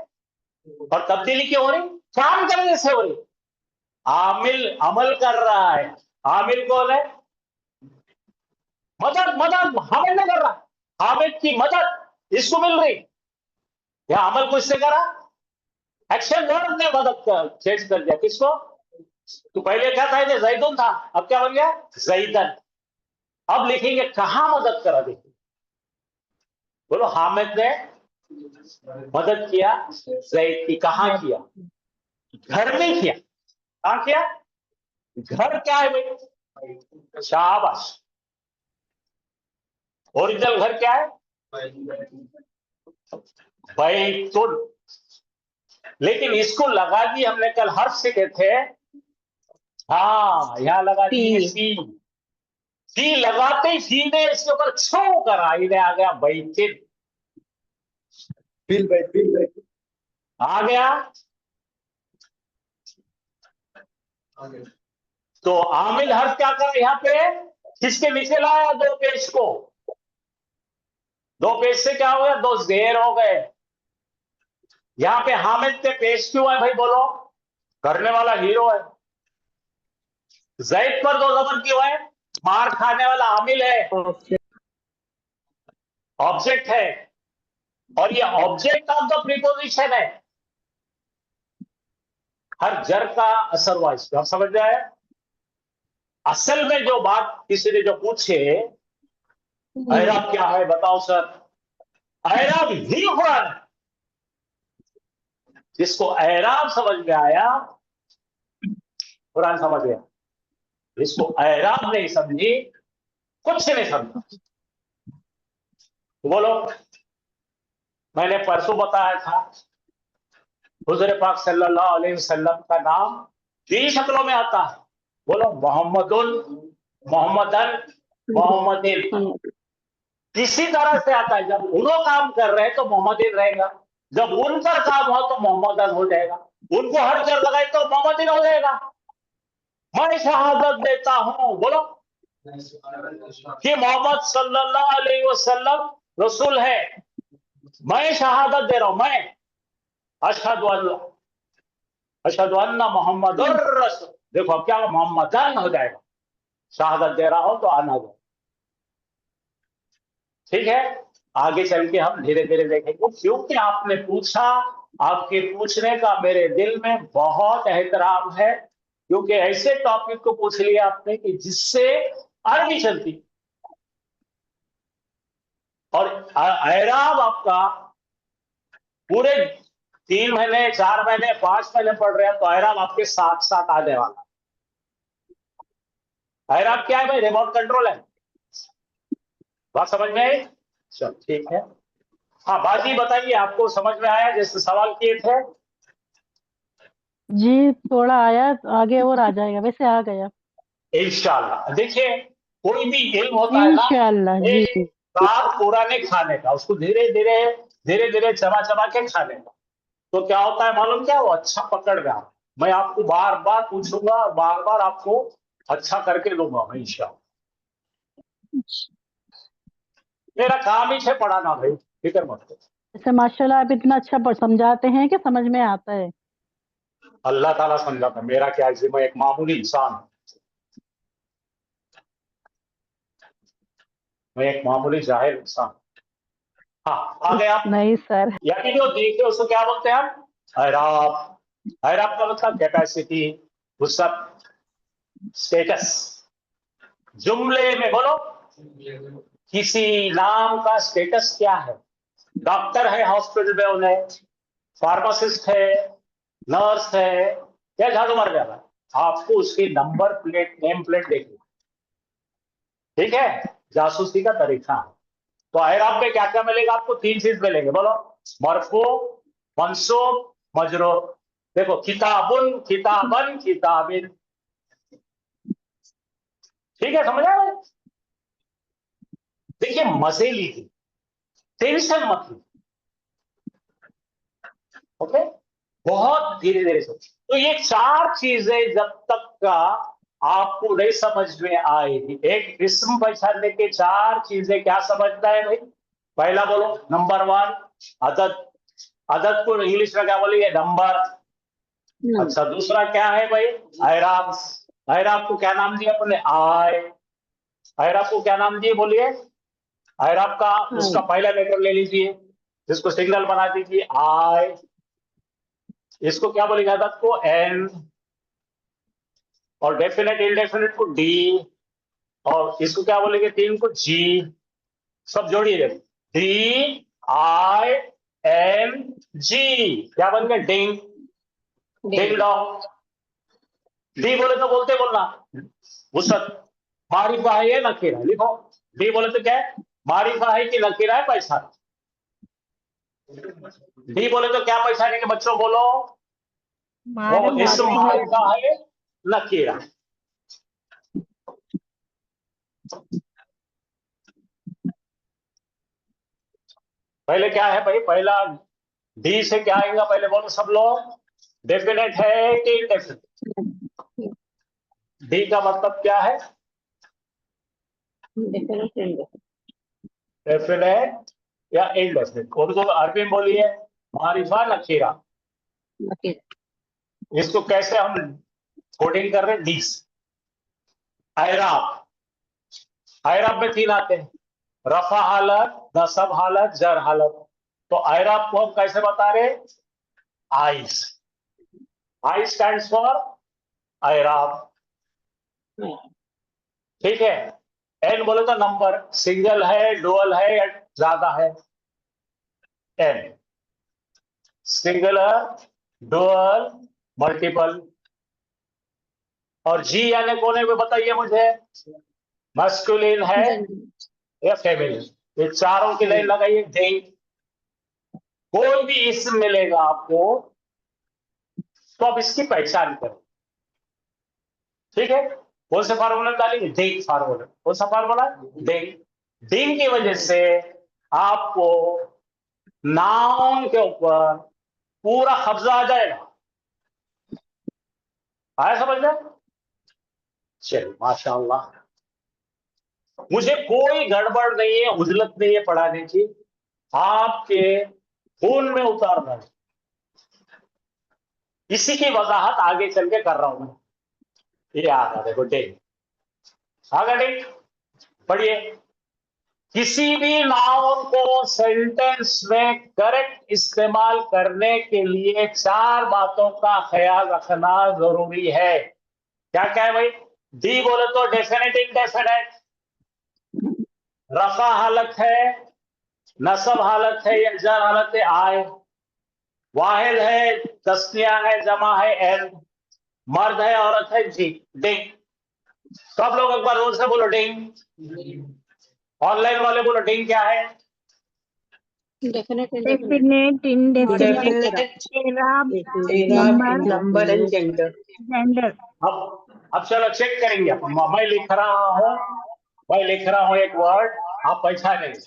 और तब्दीली क्यों हो रही? काम करने से हो रही। आमिल अमल कर रहा है, आमिल कौन है? मदद, मदद हामिद ने कर रहा, हामिद की मदद इसको मिल रही, या अमल को इससे करा, एक्शन वर्ब ने मदद चेंज कर दिया। किसको? तो पहले क्या था? ये जैदुन था, अब क्या बन गया? जैदन। अब लिखेंगे कहां मदद करा, देखिए, बोलो हामिद ने मदद किया जैद की। कहां किया? घर में किया। कहां किया? घर क्या है भाई? शाबाश। ओरिजिनल घर क्या है? बैतुल। लेकिन इसको लगा दी हमने कल हर्ष सीखे थे। हाँ, यहां लगा दी सी। सी लगाते ही सीधे इसके ऊपर छो करा, इन्हें आ गया बैतुल। आ गया। तो आमिल हर्फ क्या कर यहाँ पे किसके नीचे लाया? दो पेश को। दो पेश से क्या हो गया? दो जेर हो गए। यहाँ पे हामिद पे पेश क्यों है भाई? बोलो। करने वाला हीरो है। जैद पर दो जबर क्यों है? मार खाने वाला आमिल है, ऑब्जेक्ट है। और ये ऑब्जेक्ट ऑफ द प्रीपोजिशन है। हर जर का असर हुआ इस पर, आप समझ रहे हैं? असल में जो बात किसी ने जो पूछे, ऐराब क्या है बताओ सर। ऐराब ही कुरान है। जिसको ऐराब समझ में आया, कुरान समझ गया। जिसको ऐराब नहीं समझी, कुछ नहीं समझा। तो बोलो, मैंने परसों बताया था हुजूर पाक सल्लल्लाहु अलैहि वसल्लम का नाम 3 शक्लों में आता है। बोलो, मोहम्मदुल, मोहम्मदन, मोहम्मदिन। किसी तरह से आता है। जब उन्हों काम कर रहे हैं तो मोहम्मदिन रहेगा, जब उन पर काम हो तो मोहम्मदन हो जाएगा, उनको हर जगह लगाए तो मोहम्मदिन हो जाएगा। मैं शहादत देता हूं, बोलो, कि मोहम्मद सल्लल्लाहु अलैहि वसल्लम रसूल है। मैं शहादत दे रहा हूं, मैं अशहदु अन्ना मुहम्मदुर रसूल। देखो अब क्या मोहम्मदन हो जाएगा। शहादत दे रहा हो तो आना दो। ठीक है, आगे चल के हम धीरे धीरे देखेंगे। क्योंकि आपने पूछा, आपके पूछने का मेरे दिल में बहुत एहतराम है। क्योंकि ऐसे टॉपिक को पूछ लिया आपने कि जिससे अरबी चलती। और ऐराब आपका पूरे 3 महीने, 4 महीने, 5 महीने पढ़ रहे हैं तो ऐराब आपके साथ साथ आने वाला। ऐराब क्या है भाई? रिमोट कंट्रोल है। बात समझ में आई? चलो ठीक है। हाँ बाजी बताइए, आपको समझ में आया जैसे सवाल किए थे? जी थोड़ा आया, आगे और आ जाएगा, वैसे आ गया इंशाल्लाह। देखिए, कोई भी इल्म होता है ना, इंशाल्लाह। जी एक साथ पूरा नहीं खाने का, उसको धीरे धीरे चबा चबा के खाने का। तो क्या होता है मालूम क्या? वो अच्छा पकड़ गया। मैं आपको बार बार पूछूंगा, बार बार आपको अच्छा करके दूंगा मैं इंशाल्लाह। मेरा काम ही है पढ़ाना भाई, फिक्र मत करो। ऐसे माशाल्लाह आप इतना अच्छा समझाते हैं कि समझ में आता है। अल्लाह ताला समझाता है, मेरा क्या है, मैं एक मामूली इंसान हूं। मैं एक मामूली जाहिल इंसान। हाँ आ गए आप? नहीं सर। यानी जो देखते उसको क्या बोलते हैं हम? ऐराब। ऐराब का मतलब कैपेसिटी, वसअत, स्टेटस। जुमले में बोलो, किसी नाम का स्टेटस क्या है? डॉक्टर है हॉस्पिटल में, उन्हें फार्मासिस्ट है, नर्स है, या झाड़ू मार जाना, आपको उसकी नंबर प्लेट, नेम प्लेट देखनी। ठीक है, जासूसी का तरीका है। तो ऐराब में क्या क्या मिलेगा आपको? 3 चीज मिलेंगे, बोलो। मरफू, मंसूब, मजरूर। देखो, किताबुन, किताबन, किताबिन। ठीक है, समझ आया? देखिए, मजे लीजिए, टेंशन मत लीजिए। ओके, बहुत धीरे धीरे सोचिए। तो ये 4 चीजें जब तक का आपको नहीं समझ में आएगी, एक इसम पहचानने के 4 चीजें क्या समझना है भाई? पहला बोलो, नंबर 1 अदद। अदद को इंग्लिश में क्या बोलेंगे? नंबर। अच्छा, दूसरा क्या है भाई? ऐराब। ऐराब को क्या नाम दिया अपने? आय। ऐराब को क्या नाम दिए बोलिए? ऐराब का उसका पहला लेटर ले लीजिए, जिसको सिग्नल बना दीजिए, आय। इसको क्या बोलेंगे अदद को? एन। और डेफिनेट इंडेफिनेट को डी। और इसको क्या बोलेंगे? 3 को जी। सब जोड़िए, डी आई एन जी। क्या बन गया? डिंग। Ding dong. डी बोले तो बोलते बोलना वसअत, मारिफा है या नकीरा, लिखो। डी बोले तो क्या है? मारिफा है कि नकीरा है पैसा? डी बोले तो क्या पहचाने के बच्चों बोलो? वो इसम मारिफा है नकीरा। पहले क्या है भाई? पहला डी से क्या आएगा पहले बोलो सब लोग? डेफिनेट है कि इंडेफिनेट? डी का मतलब क्या है? डेफिनेट या इनडेफिनेट? उनको अरबी में बोलिए मारिफा नकीरा। इसको कैसे हम कोडिंग कर रहे हैं? डी से। आयराब, आयराब में 3 आते हैं, रफा हालत, नसब हालत, जर हालत। तो आयराब को हम कैसे बता रहे? आइस। आई स्टैंड्स फॉर आयराब, ठीक है। एन बोले तो नंबर, सिंगल है, डुअल है या ज्यादा है? An singular, dual, multiple. और जी यानी कोने में बताइए मुझे, मस्कुलिन है या फेमिनिन? ये चारों की लाइन लगाइए। दे, कोई भी इसम मिलेगा आपको तो आप इसकी पहचान करें, ठीक है। कौन से फार्मूला डालेंगे? डिंग फार्मूला। कौन सा फार्मूला? डिंग। डिंग की वजह से आपको नाउन के ऊपर पूरा कब्जा आ जाएगा। आया समझ में? चलिए माशाअल्लाह, मुझे कोई गड़बड़ नहीं है, उजलत नहीं है पढ़ाने की, आपके खून में उतारना है। इसी की वजाहत आगे चल के कर रहा हूं मैं। ये आगा देखो, डिंग आगा, डिंग पढ़िए। किसी भी नाउन को सेंटेंस में करेक्ट इस्तेमाल करने के लिए 4 बातों का ख्याल रखना जरूरी है। क्या क्या है भाई? डी बोले तो डेफिनेट, इंडेफिनेट, रफा हालत है, नसब हालत है या जर हालत है आए, वाहिद है, तस्निया है, जमा है एन, मर्द है, औरत है जी। डिंग। सब लोग एक बार जोर से बोलो डिंग। ऑनलाइन वाले बोलो डिंग क्या है? Definite, definite, indefinite, number and gender. Gender. अब चलो चेक करेंगे अपन। मैं लिख रहा हूं, मैं लिख रहा हूं एक वर्ड, आप पहचानेंगे।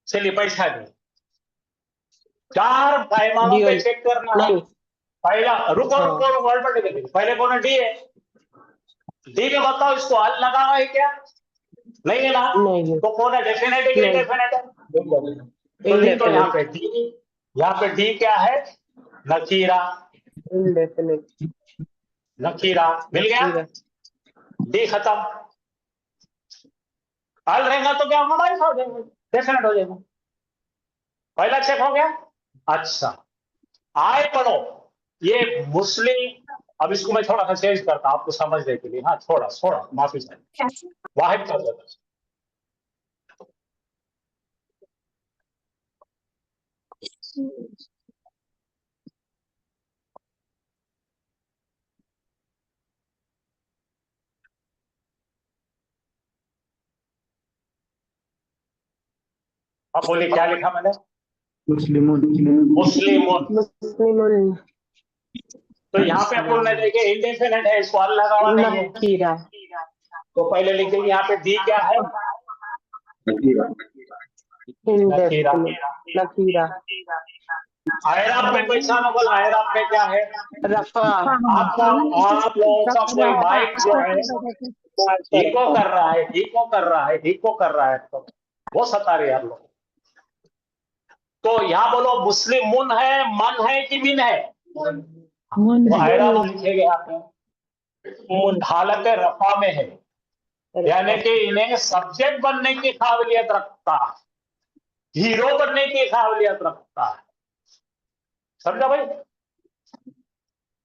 चलिए पहचानिए। 4 पैमानों पे चेक करना है। पहला, रुको रुको, वर्ड पर देखिए, पहले कौन है? डी है। डी में बताओ इसको हल लगा हुआ है क्या? नहीं है ना? तो कौन है? डेफिनेट है, इंडेफिनेट है? तो लिख दो यहाँ पे डी। यहाँ पे डी क्या है? नकीरा। इंडेफिनेट। नकीरा मिल गया, डी खत्म। हल रहेगा तो क्या होगा भाई? डेफिनेट हो जाएगा। पहला चेक हो गया। अच्छा, आए पढ़ो। ये मुस्लिम, अब इसको मैं थोड़ा सा चेंज करता आपको समझने के लिए। हाँ, थोड़ा थोड़ा माफी चाहिए, वाहिद कर देता। अब बोलिए क्या लिखा मैंने? मुस्लिमुन। मुस्लिमुन। तो यहाँ पे अपन ने देखे इंडेफिनेट है, इसको हल लगा हुआ नहीं है। नकीरा। तो पहले लिखेंगे यहाँ पे डी क्या है? नकीरा। नकीरा। आयराब में पहचानो, बोला आयराब में क्या है? रफा। आपका, आप लोगों का कोई माइक जो है इको कर रहा है, इको कर रहा है, इको कर रहा है, तो वो सता रहे यार लोग। तो यहाँ बोलो मुस्लिम मुन है, मन है कि मिन है? तो आयराब लिखेंगे यहाँ पे हालत रफा में है, यानी कि इन्हें सब्जेक्ट बनने की काबिलियत रखता है, हीरो बनने की काबिलियत रखता है। समझा भाई?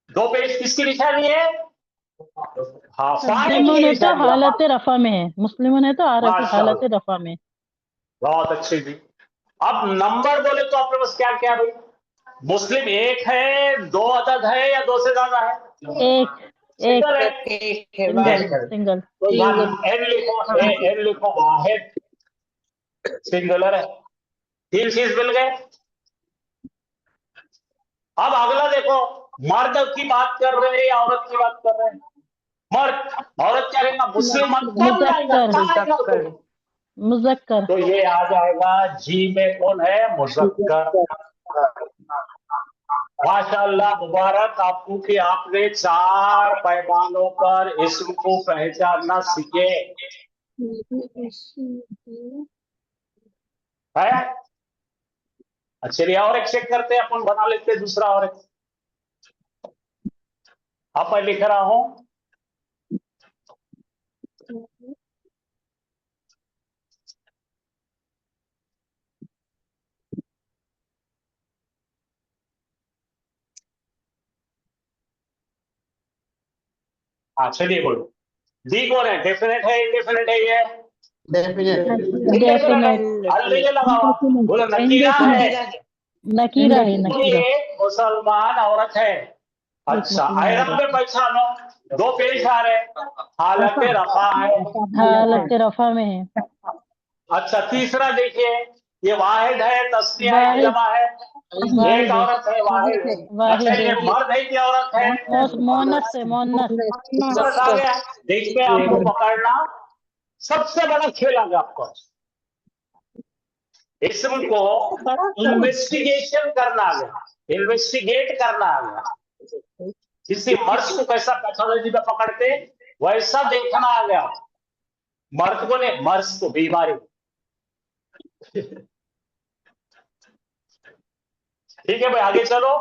2 पेज किसकी निशानी है? हाँ फाइल मुस्लिमों की है तो निशानी हालत रफा में है, मुस्लिमों है तो हालत माशाल्लाह, रफा में। बहुत अच्छी जी। अब नंबर बोले तो आपके पास क्या क्या भाई? मुस्लिम एक है, दो अदद है, या दो से ज्यादा है? एक सिंगल है। एक है सिंगल एक है। सिंगल तो यहाँ एन लिखो, एन लिखो, वाहिद सिंगुलर है। तीन चीज मिल गए। अब अगला देखो, मर्द की बात कर रहे हैं या औरत की बात कर रहे हैं? मर्द। औरत क्या कहेगा? मुस्लिम कौन लाएगा? मुजक्कर मुजक्कर। तो ये आ जाएगा जी में, कौन है? मुजक्कर। माशाअल्लाह, मुबारक आपको कि आपने 4 पैमानों पर इस्म को पहचानना सीखे है। चलिए और एक चेक करते हैं, अपन बना लेते हैं दूसरा और एक। अब मैं लिख रहा हूं, हाँ चलिए बोलो। डी कौन है? डेफिनेट है, इंडेफिनेट है? ये डेफिनेट डेफिनेट अलग लगा हुआ। बोलो नकीरा है। नकीरा है, तो नकीरा। ये मुसलमान औरत है। एक अच्छा, मुसलमान अरब औरत में पहचानो, दो पेश आ रहे, हालत रफा है। हालत रफा में है। अच्छा, तीसरा देखिए, ये वाहिद है, तस्निया है कि वाहिद जमा है? वाहिद एक है, औरत है, वाहिद है। अच्छा, वाहिद ये है। मर्द है कि औरत है? मोनस है, मोनस। औरत आ गया। देखिए, आपको पकड़ना सबसे बड़ा खेल आ गया आपको। इसम को इन्वेस्टिगेशन करना आ गया, इन्वेस्टिगेट करना आ गया। किसी मर्ज को कैसा पैथोलॉजी में पकड़ते वैसा देखना आ गया। मर्द को नहीं, मर्ज को, बीमारी। ठीक है भाई, आगे चलो।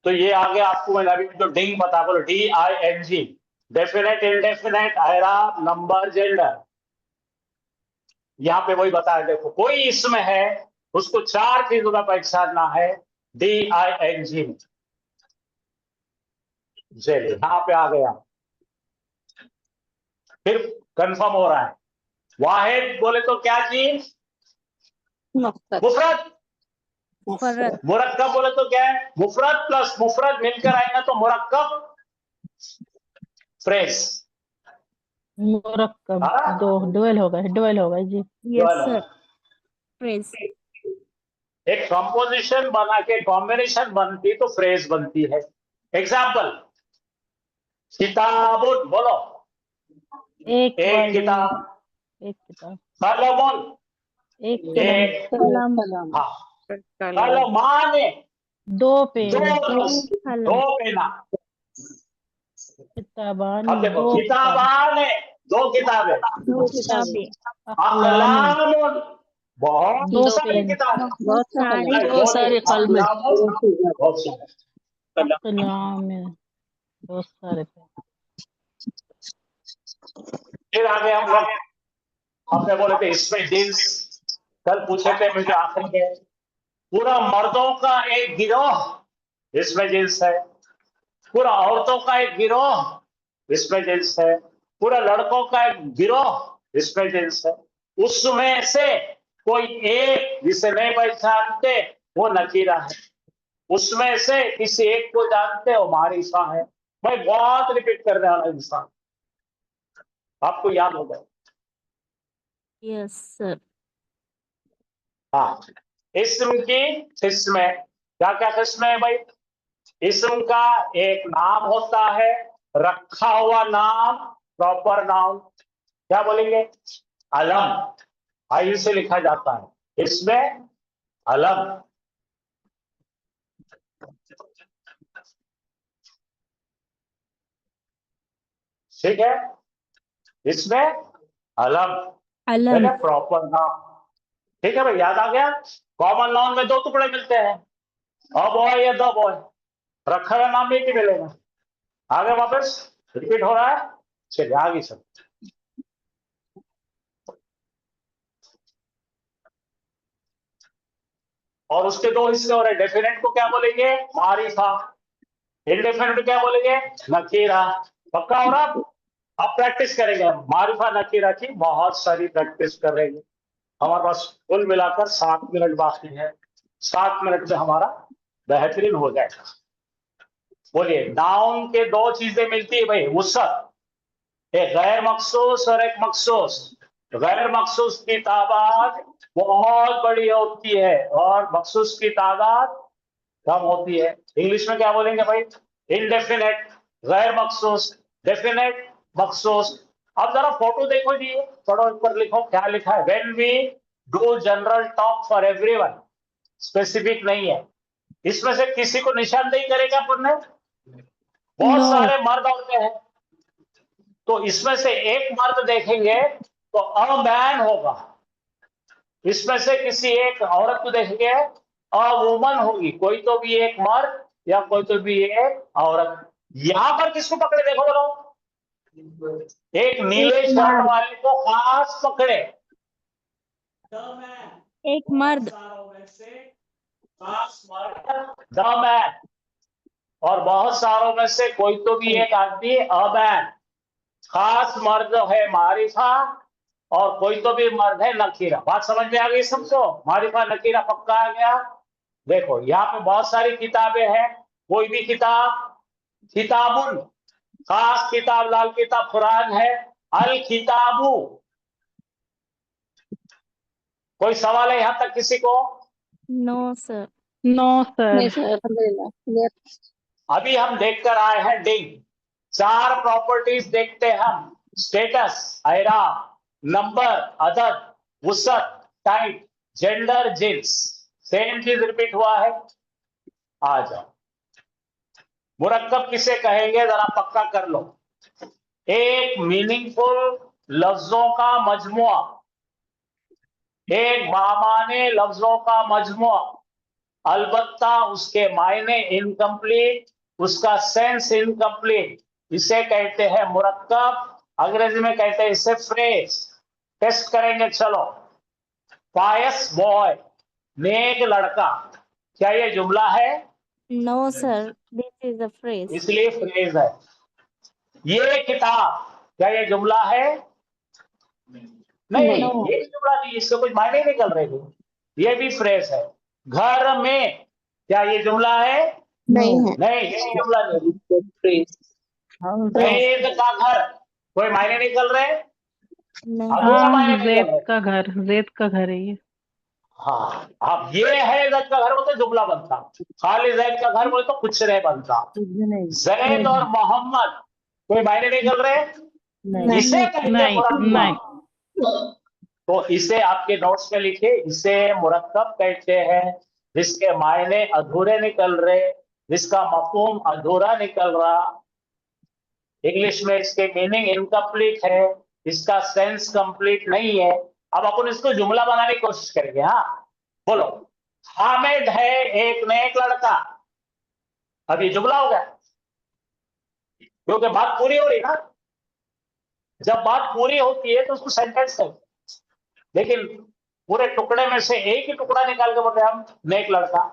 तो ये आगे आपको मैंने अभी तो डिंग बता, बोलो DING, डेफिनेट, इंडेफिनेट, एराब, नंबर, जेंडर। यहां पे वही बताया, देखो कोई इसमें है, उसको 4 चीजों का पहचानना है। DING, जेल, यहां पे आ गया। फिर कंफर्म हो रहा है। वाहिद बोले तो क्या चीज? मुफरत। मुरक्कब बोले तो क्या है? मुफरत प्लस मुफरत मिलकर आएगा तो मुरक्कब फ्रेज। मुरक्कब दो डुअल होगा जी। फ्रेज। एक कंपोजिशन बना के कॉम्बिनेशन बनती तो फ्रेज बनती है। एग्जाम्पल, किताबुन, बोलो। एक एक वर्ड है, किताब। एक किताब, कलमुन, एक कलम, एक, हाँ, कलमाने, दो पेन, दो पेना। किताबान, अब देखो, दो किताब, किताबाने, दो किताबें। अकलामुन, अकलामुन, बहुत दो सारी पेन, किताबें। बहुत सारे कलम अकलामुन, बहुत सारे। अकलाम, बहुत सारे पेन। फिर आगे हम लोग हमने बोले थे इसमें जींस, कल पूछे थे मुझे आखिरी में, पूरा मर्दों का एक गिरोह इसमें जींस है, पूरा औरतों का एक गिरोह इसमें जींस है, पूरा लड़कों का एक गिरोह इसमें जींस है। उसमें से कोई एक जिसे नहीं पहचानते वो नकीरा है, उसमें से किसी एक को जानते हो मारिफा है। मैं बहुत रिपीट करने वाला इंसान, आपको याद होगा। Yes sir. हाँ, इस्म की किस्में, क्या क्या किस्में है भाई? इस्म का एक नाम होता है, रखा हुआ नाम, प्रॉपर नाउन, क्या बोलेंगे? अलम, आई से लिखा जाता है इसमें अलम। ठीक है, इसमें अलम, प्रॉपर नाउन। ठीक है भाई, याद आ गया। कॉमन नाउन में 2 टुकड़े मिलते हैं, अ बॉय या द बॉय। रखा हुआ नाम नहीं मिलेगा। आगे वापस रिपीट हो रहा है, चलिए आगे चल। और उसके 2 हिस्से हो रहे हैं। डेफिनेट को क्या बोलेंगे? मारिफा। इंडेफिनिट क्या बोलेंगे? नकीरा। पक्का हो रहा? अब प्रैक्टिस करेंगे, मारिफा नकीरा की बहुत सारी प्रैक्टिस करेंगे। हमारे पास कुल मिलाकर 7 मिनट बाकी है, 7 मिनट में हमारा बेहतरीन हो जाएगा। बोलिए, नाउन के दो चीजें मिलती है भाई, वुसअत, एक गैर मखसूस और एक मखसूस। गैर मखसूस की तादाद बहुत बड़ी होती है और मखसूस की तादाद कम होती है। इंग्लिश में क्या बोलेंगे भाई? इनडेफिनेट, गैर मखसूस, डेफिनेट, मखसूस। अब जरा फोटो देखो जी, पढ़ो, ऊपर लिखो क्या लिखा है। When we do general talk for everyone, specific नहीं है। इसमें से किसी को निशानदेही करेगा पढ़ने? बहुत No. सारे मर्द औरतें हैं, तो इसमें से एक मर्द देखेंगे तो अ मैन होगा, इसमें से किसी एक औरत को देखेंगे अ वुमन होगी। कोई तो भी एक मर्द या कोई तो भी एक औरत। यहां पर किसको पकड़े देखो बोलो? एक नीले शर्ट वाले को खास पकड़े, एक मर्द। खास मर्द द मैन, और बहुत सारों में से कोई तो भी एक आदमी अ मैन। खास मर्द है मारिफा और कोई तो भी मर्द है नकीरा। बात समझ में आ गई सबको? मारिफा नकीरा पक्का आ गया? देखो यहाँ पे बहुत सारी किताबें हैं, कोई भी किताब, किताबुन, खास किताब लाल किताब कुरान है, अल किताबु। कोई सवाल है यहाँ तक किसी को? No sir. No sir. नहीं सर। अभी हम देखकर आए हैं डिंग। 4 प्रॉपर्टीज देखते हैं हम, स्टेटस, आयराम, नंबर, अदद, वुसअत, टाइप, जेंडर, जिन्स। सेम चीज रिपीट हुआ है। आ जाओ, मुरक्कब किसे कहेंगे जरा पक्का कर लो। एक मीनिंगफुल लफ्जों का मजमुआ, एक बामाने लफ्जों का मजमुआ, अलबत्ता उसके मायने इनकम्प्लीट, उसका सेंस इनकम्प्लीट, इसे कहते हैं मुरक्कब। अंग्रेजी में कहते हैं इसे फ्रेज। टेस्ट करेंगे, चलो। पायस बॉय, नेक लड़का, क्या ये जुमला है? No sir, this is a phrase. इसलिए फ्रेज है। ये किताब, क्या ये जुमला है? नहीं, ये जुमला नहीं, इससे कुछ मायने नहीं निकल रहे। ये भी फ्रेज है। घर में, क्या ये जुमला है? नहीं है। नहीं, ये जुमला नहीं। जैद का घर, कोई मायने निकल रहे? नहीं। अधूरा मायने हाँ, निकल जेद रहे। का घर, जेद का घर है ये। हाँ, अब ये है जैद का घर, वो तो जुमला बनता। खाली जैद का घर बोले तो कुछ नहीं बनता। जैद और मोहम्मद, कोई मायने निकल रहे? इसे कहते हैं नहीं, मुरक्कब। तो इसे आपके नोट्स में लिखे, इसे मुरक्कब कहते हैं, जिसके मायने अधूरे निकल रहे, जिसका मफहूम अधूरा निकल रहा। इंग्लिश में इसके मीनिंग इनकम्प्लीट है, इसका सेंस कंप्लीट नहीं है। अब अपन इसको जुमला बनाने की कोशिश करेंगे। हाँ बोलो, हामिद है एक नेक लड़का। अब ये जुमला हो गया, क्योंकि बात पूरी हो रही ना। जब बात पूरी होती है तो उसको सेंटेंस कहते हैं, लेकिन पूरे टुकड़े में से एक ही टुकड़ा निकाल के बोलते हैं हम नेक लड़का।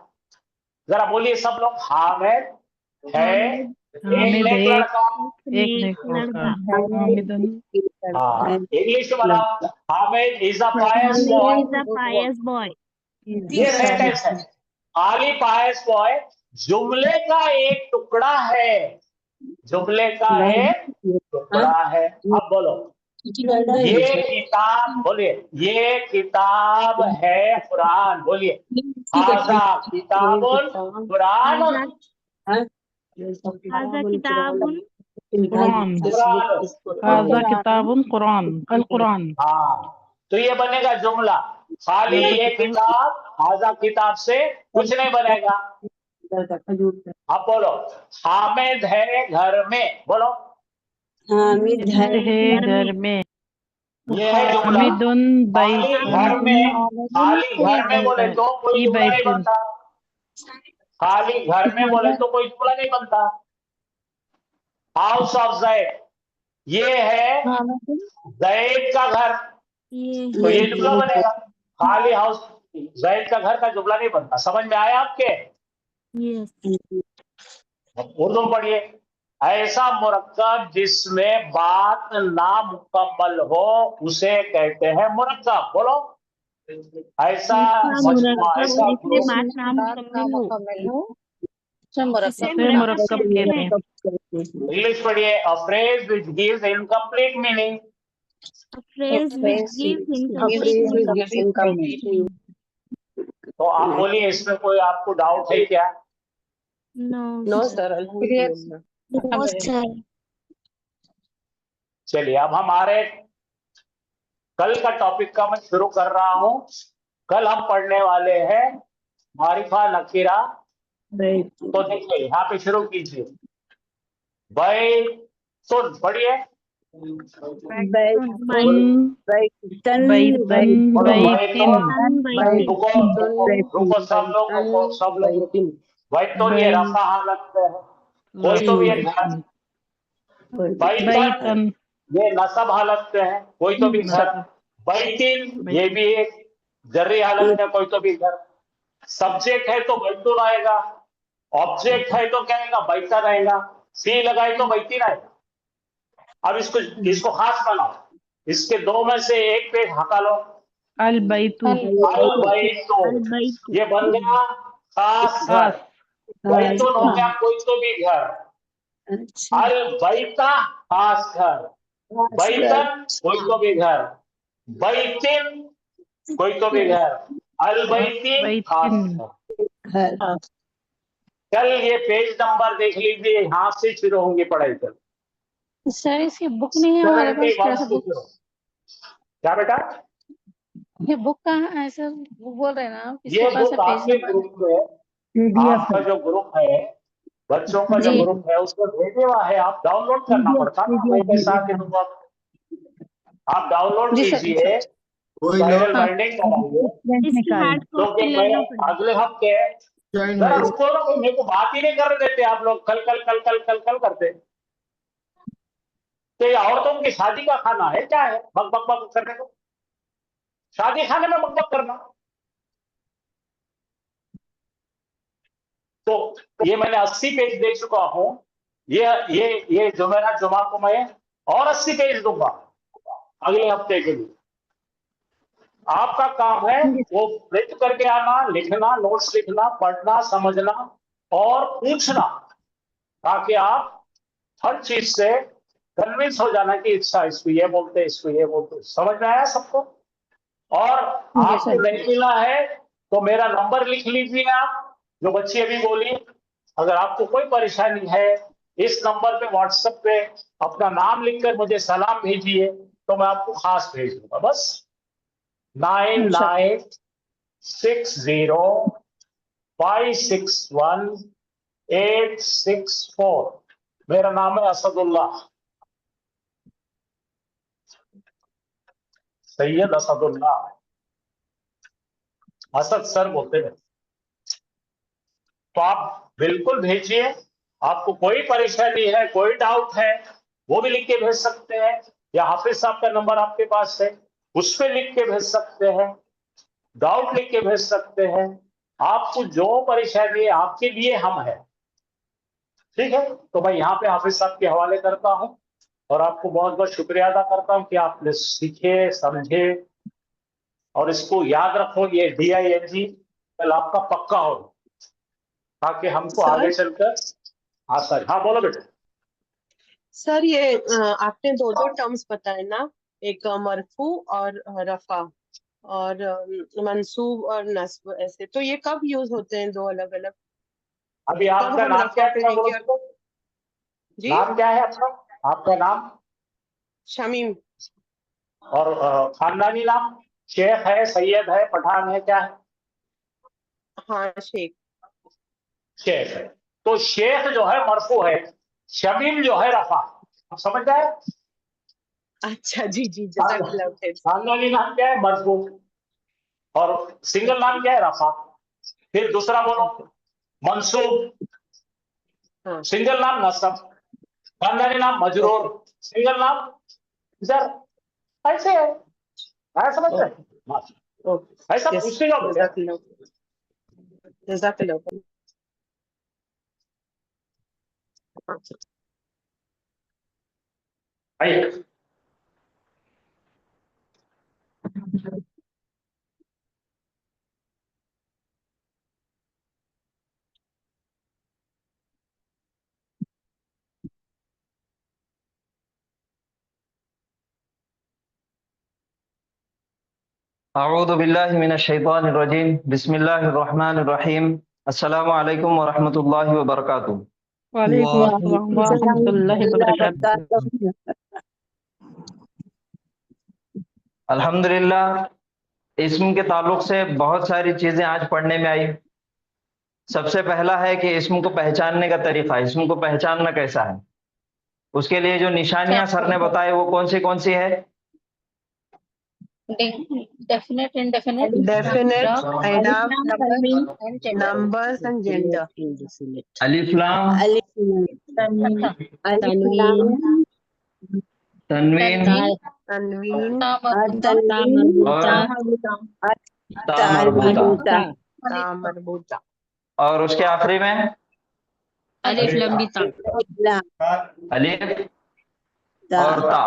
जरा बोलिए सब लोग, हामिद है एक हामिद नेक है लड़का। एक नेक लड़का। हामिदन। हाँ, इंग्लिश में बताओ, Hamid is a pious boy. Pious boy. ये सेंटेंस है। खाली पायस बॉय जुमले का एक टुकड़ा है, जुमले का एक टुकड़ा है। अब बोलो, ये किताब, बोलिए ये किताब है कुरान। बोलिए हाजा किताबुल कुरान। हाज़ा किताबुन कुरान। कुरान। हाज़ा किताबुन कुरान, अल कुरान। हाँ, तो ये बनेगा जुमला। खाली ये किताब, हाजा किताब से कुछ नहीं बनेगा। अब बोलो, हामिद है घर में। बोलो, हामिद है घर में। ये है जुमला। हामिदुन खाली घर में, खाली घर में बोले तो कोई जुमला नहीं बैतुन। बनता। खाली घर में बोले तो कोई जुमला नहीं बनता। हाउस ऑफ जैद, ये है जैद का घर, तो ये जुमला बनेगा। खाली हाउस जैद का घर का जुमला नहीं बनता। समझ में आया आपके? यस। उर्दू में पढ़िए। ऐसा मुरक्कब जिसमें बात ना मुकम्मल हो उसे कहते हैं मुरक्कब। बोलो। ऐसा मजमूआ, ऐसा ग्रुप। मुरक्कब कहते हैं। इंग्लिश पढ़िए। A phrase which gives incomplete meaning. तो आप बोलिए, इसमें कोई आपको डाउट है क्या? नो सर, चलिए, अब हमारे कल का टॉपिक का मैं शुरू कर रहा हूं। कल हम पढ़ने वाले हैं मारिफा नकीरा। तो देखिए, यहाँ पे शुरू कीजिए। भाई तो पढ़िए। रुको सब लोग। भाई तो ये रफा हालत में है, कोई तो भी एक घर। बैतन ये नसब हालत में है, कोई तो भी घर। बैतिन ये भी एक जर्री हालत में, कोई तो भी घर। सब्जेक्ट है तो बैतुन आएगा, ऑब्जेक्ट है तो क्या आएगा? बैतन आएगा। सी लगाए तो बैतिन आएगा। अब इसको खास बनाओ। इसके दो में से एक पेज हटा लो। अल बैतु। ये बन गया खास घर। बैतुन हो गया कोई तो भी घर। अल बैता खास घर। बैतन कोई तो भी घर। बैतिन कोई तो भी घर। अल बैती खास घर। कल ये पेज नंबर देख लीजिए, यहाँ से शुरू होंगी पढ़ाई। कल सर इसकी बुक नहीं है हमारे पास, कैसे बुक? क्या बेटा? ये बुक कहाँ है सर? वो बोल रहे हैं ना ये बुक आपके ग्रुप में, आपका जो ग्रुप है, बच्चों का जो ग्रुप है, उसमें भेजे हुआ है। आप डाउनलोड करना पड़ता है। मैं पैसा के दूंगा, आप डाउनलोड कीजिए, वायरल बाइंडिंग कराइए। क्योंकि मैं अगले हफ्ते, जरा रुको ना, मेरे को बात ही नहीं कर देते आप लोग। कल कल कल कल कल कल करते। तो ये औरतों की शादी का खाना है क्या है? बक बक बक करने को। शादी खाने में बक बक करना। तो ये मैंने 80 पेज दे चुका हूं। ये जुमेरात जुमा को मैं और 80 पेज दूंगा अगले हफ्ते के लिए। आपका काम है वो प्रिंट करके आना, लिखना, नोट्स लिखना, पढ़ना, समझना और पूछना, ताकि आप हर चीज से कन्विंस हो जाना कि अच्छा इसको ये बोलते, इसको ये बोलते। समझ में आया सबको? और आपको नहीं मिला है तो मेरा नंबर लिख लीजिए आप, जो बच्ची अभी बोली। अगर आपको कोई परेशानी है, इस नंबर पे व्हाट्सएप पे अपना नाम लिखकर मुझे सलाम भेजिए, तो मैं आपको खास भेज दूंगा। बस 9960561864। मेरा नाम है असदुल्लाह, सैयद असदुल्लाह। असद सर बोलते हैं। तो आप बिल्कुल भेजिए। आपको कोई परेशानी है, कोई डाउट है, वो भी लिख के भेज सकते हैं, या हाफिज साहब का नंबर आपके पास है, उस पर लिख के भेज सकते हैं, डाउट लिख के भेज सकते हैं। आपको जो परेशानी है, आपके लिए हम हैं। ठीक है? तो मैं यहाँ पे हाफिज साहब के हवाले करता हूँ, और आपको बहुत बहुत शुक्रिया अदा करता हूँ कि आपने सीखे, समझे, और इसको याद रखो। ये DING कल आपका पक्का हो, ताकि हमको आगे चलकर आसान। हाँ बोलो बेटे। सर ये आपने दो टर्म्स बताए ना, एक मरफू और रफा, और मंसूब और नस्ब, ऐसे। तो ये कब यूज होते हैं दो अलग अलग? अभी आपका नाम क्या है? नाम क्या है आपका? आपका नाम? शमीम। और खानदानी नाम? शेख है, सैयद है, पठान है, क्या है? हाँ शेख। शेख है। तो शेख जो है मरफू है, शमीम जो है रफा। आप समझ जाए? अच्छा जी जी, जज़ाकल्लाह खैर। खानदानी नाम क्या है? मरफू। और सिंगल नाम क्या है? रफा। फिर दूसरा बोलो, मंसूब। सिंगल नाम नसब। खानदानी नाम मजरूर। सिंगल नाम जर। ऐसे है, समझ रहे? ऐसा पूछते जाओ बेटा। जज़ाकल्लाह। राइट। अऊज़ु बिल्लाहि मिनश शैतानिर रजीम बिस्मिल्लाहिर रहमानिर रहीम अस्सलामु अलैकुम व रहमतुल्लाहि व बरकातुहू। वालेकुम अस्सलाम व रहमतुल्लाहि व बरकातुहू। अल्हम्दुलिल्लाह इस्म के ताल्लुक से बहुत सारी चीजें आज पढ़ने में आई। सबसे पहला है कि इस्म को पहचानने का तरीका, इस्म को पहचानना कैसा है। उसके लिए जो निशानियां सर ने बताए वो कौन सी है? Definite, indefinite, Definite, idom, idom, tanween, and gender. numbers and gender. अलिफ लाम, Tanween, तनवीन Tanveen, और ता मरबूता, ta marbuta. और उसके आखिरी में अलिफ लंबी ता। अलिफ और ता।